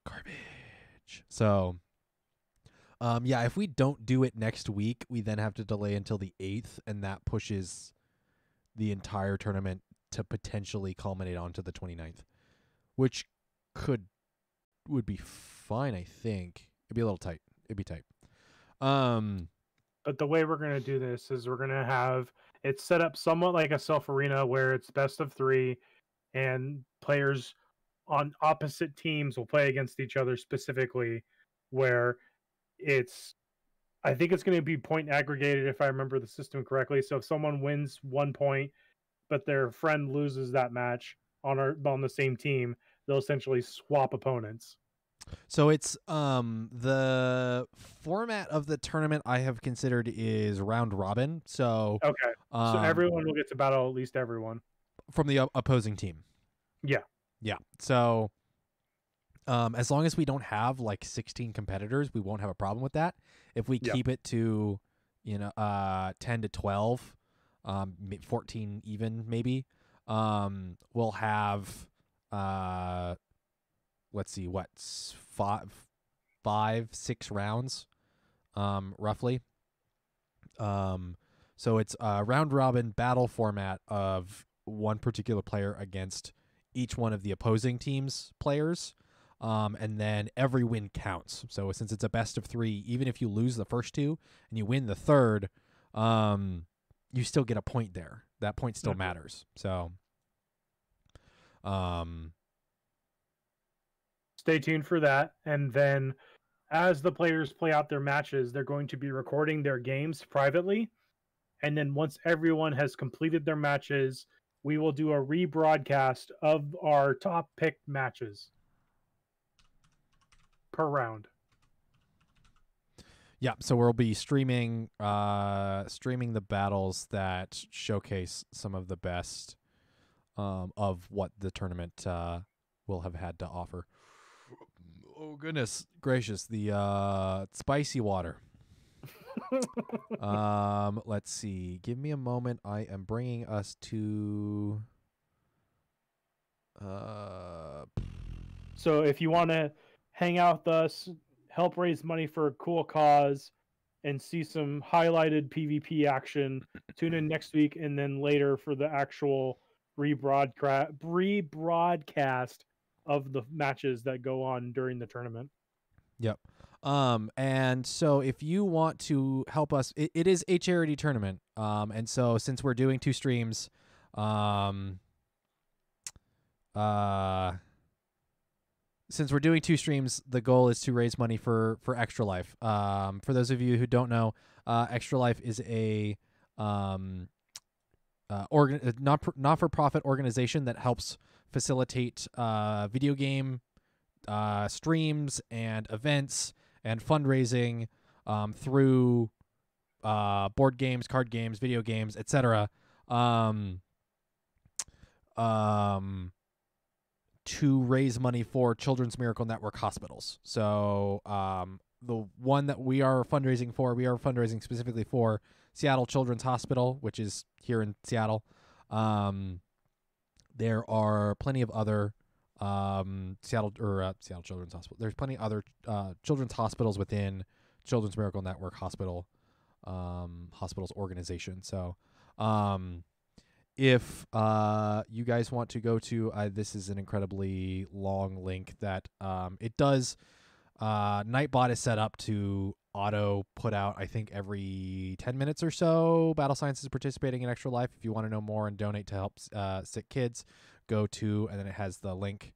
garbage. So, yeah, if we don't do it next week, we then have to delay until the 8th, and that pushes the entire tournament to potentially culminate onto the 29th, which would be fine, I think. It'd be a little tight. It'd be tight. But the way we're going to do this is we're going to have it set up somewhat like a self arena where it's best of 3 and players on opposite teams will play against each other specifically, where I think it's going to be point aggregated if I remember the system correctly. So if someone wins 1 point but their friend loses that match on the same team, they'll essentially swap opponents. So it's the format of the tournament I have considered is round robin. So okay, so everyone will get to battle at least everyone from the opposing team. Yeah. So as long as we don't have like 16 competitors, we won't have a problem with that. If we keep it to 10 to 12, 14 even maybe, we'll have let's see, what's 6 rounds, roughly. So it's a round robin battle format of one particular player against each one of the opposing team's players. And then every win counts. So since it's a best of 3, even if you lose the first 2 and you win the third, you still get a point there. That point still matters. So, stay tuned for that. And then as the players play out their matches, they're going to be recording their games privately. And then once everyone has completed their matches, we will do a rebroadcast of our top picked matches per round. Yeah, so we'll be streaming the battles that showcase some of the best of what the tournament will have had to offer. Oh goodness gracious, the spicy water. Let's see. Give me a moment. I am bringing us to So if you want to hang out with us, help raise money for a cool cause, and see some highlighted PvP action, tune in next week and then later for the actual rebroadcast of the matches that go on during the tournament. Yep. And so if you want to help us, it is a charity tournament. And so since we're doing 2 streams, the goal is to raise money for Extra Life. For those of you who don't know, Extra Life is a not-for-profit organization that helps facilitate video game streams and events and fundraising through board games, card games, video games, etc. To raise money for Children's Miracle Network hospitals. So the one that we are fundraising specifically for Seattle Children's Hospital, which is here in Seattle. There are plenty of other Seattle Children's Hospital. There's plenty of other children's hospitals within Children's Miracle Network hospitals organization. So if you guys want to go to, this is an incredibly long link that it does. Nightbot is set up to auto put out, I think, every 10 minutes or so. Battle Science is participating in Extra Life. If you want to know more and donate to help sick kids, go to, and then it has the link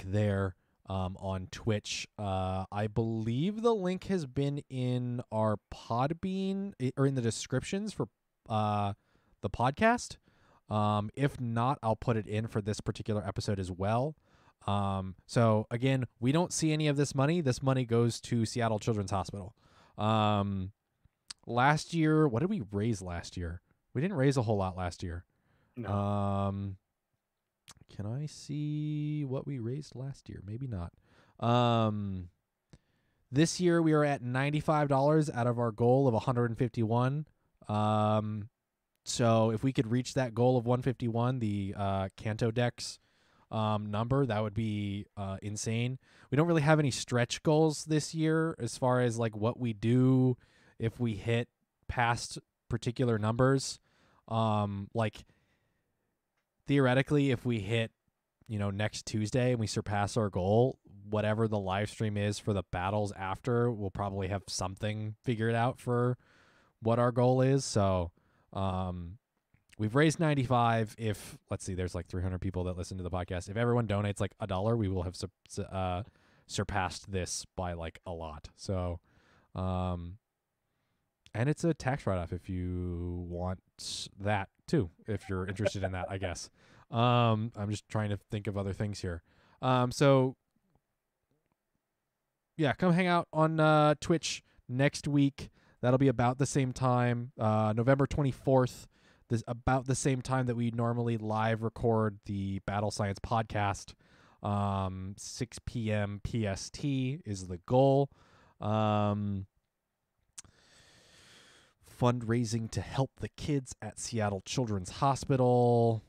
there on Twitch. I believe the link has been in our Podbean or in the descriptions for the podcast. If not, I'll put it in for this particular episode as well. So again, we don't see any of this money. This money goes to Seattle Children's Hospital. Last year, what did we raise last year? We didn't raise a whole lot last year. No. Can I see what we raised last year? Maybe not. This year we are at $95 out of our goal of 151. So if we could reach that goal of 151, the Kanto Dex number, that would be insane. We don't really have any stretch goals this year as far as like what we do if we hit past particular numbers. Like theoretically, if we hit, next Tuesday and we surpass our goal, whatever the live stream is for the battles after, we'll probably have something figured out for what our goal is. So, we've raised 95. If let's see, there's like 300 people that listen to the podcast. If everyone donates like $1, we will have surpassed this by like a lot. So, and it's a tax write-off if you want that too, if you're interested in that, I guess. I'm just trying to think of other things here. So yeah, come hang out on Twitch next week. That'll be about the same time, November 24th. This about the same time that we normally live record the Battle Science podcast. 6 p.m. PST is the goal. Fundraising to help the kids at Seattle Children's Hospital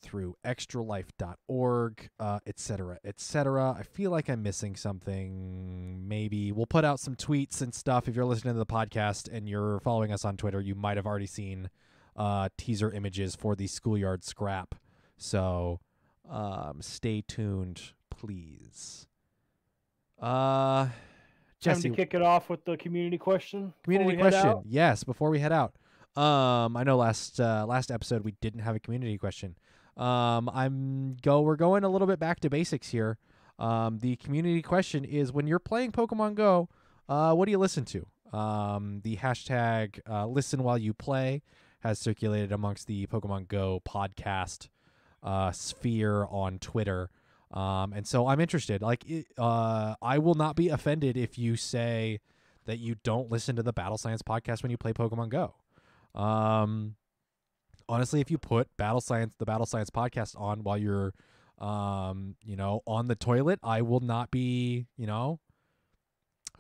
through extralife.org, et cetera, et cetera. I feel like I'm missing something. Maybe we'll put out some tweets and stuff. If you're listening to the podcast and you're following us on Twitter, you might have already seen teaser images for the schoolyard scrap. So stay tuned, please. Time Jesse, to kick it off with the community question. community question. Yes, before we head out. I know last episode we didn't have a community question. We're going a little bit back to basics here. The community question is, when you're playing Pokemon Go, what do you listen to? The hashtag listen while you play has circulated amongst the Pokemon Go podcast sphere on Twitter. And so I'm interested. I will not be offended if you say that you don't listen to the Battle Science podcast when you play Pokemon Go. Honestly, if you put the Battle Science podcast on while you're, on the toilet, I will not be, who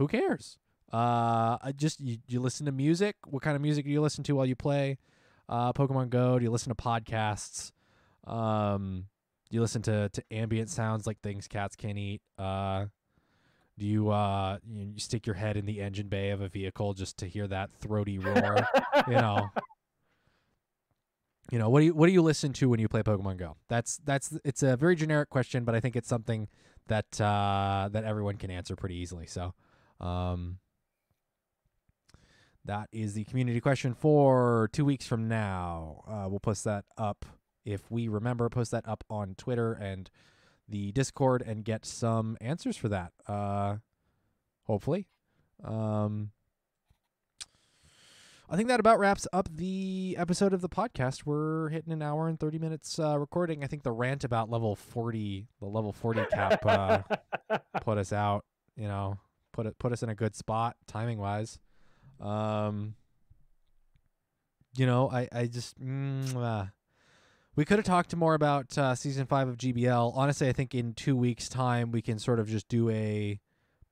cares? You listen to music. What kind of music do you listen to while you play Pokemon Go? Do you listen to podcasts? Do you listen to ambient sounds like things cats can't eat? Do you you stick your head in the engine bay of a vehicle just to hear that throaty roar? What do you listen to when you play Pokemon Go? It's a very generic question, but I think it's something that that everyone can answer pretty easily. So, that is the community question for 2 weeks from now. We'll post that up. If we remember, post that up on Twitter and the Discord and get some answers for that. Hopefully. I think that about wraps up the episode of the podcast. We're hitting an hour and 30 minutes recording. I think the rant about the level 40 cap put us out, put us in a good spot timing wise. I just we could have talked more about season 5 of GBL. Honestly, I think in 2 weeks' time we can sort of just do a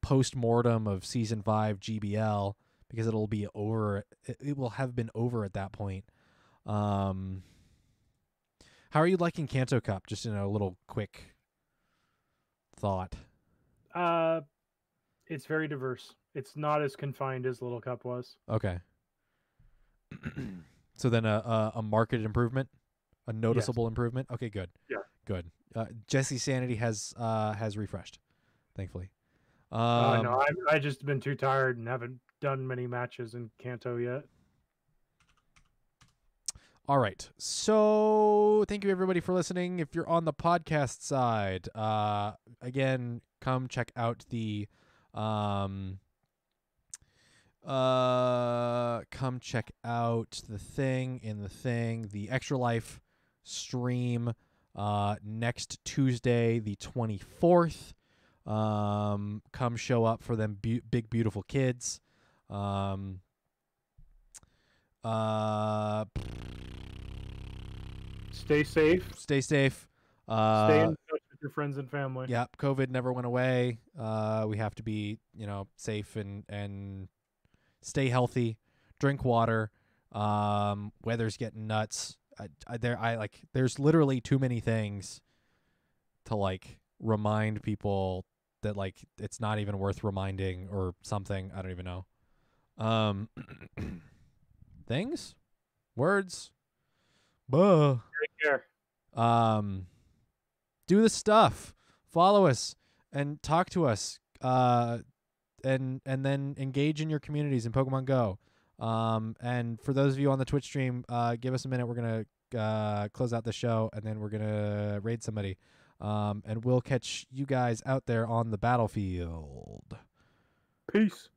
post-mortem of season 5 GBL because it'll be over. It will have been over at that point. How are you liking Kanto Cup? Just in a little quick thought. It's very diverse. It's not as confined as Little Cup was. Okay. So then a market improvement, a noticeable improvement. Okay, good. Yeah, good. Jesse's sanity has refreshed, thankfully. No, I just been too tired and haven't done many matches in Kanto yet. All right. So thank you everybody for listening. If you're on the podcast side, again, come check out the the Extra Life stream next Tuesday, the 24th. Come show up for them big beautiful kids. Stay safe. Stay safe. Stay in touch with your friends and family. Yep, COVID never went away. We have to be, safe and stay healthy. Drink water. Weather's getting nuts. There's literally too many things to remind people that it's not even worth reminding or something. I don't even know. Things, words. Buh. Take care. Do the stuff. Follow us and talk to us. And then engage in your communities in Pokemon Go. And for those of you on the Twitch stream, give us a minute. We're gonna close out the show, and then we're gonna raid somebody. And we'll catch you guys out there on the battlefield. Peace.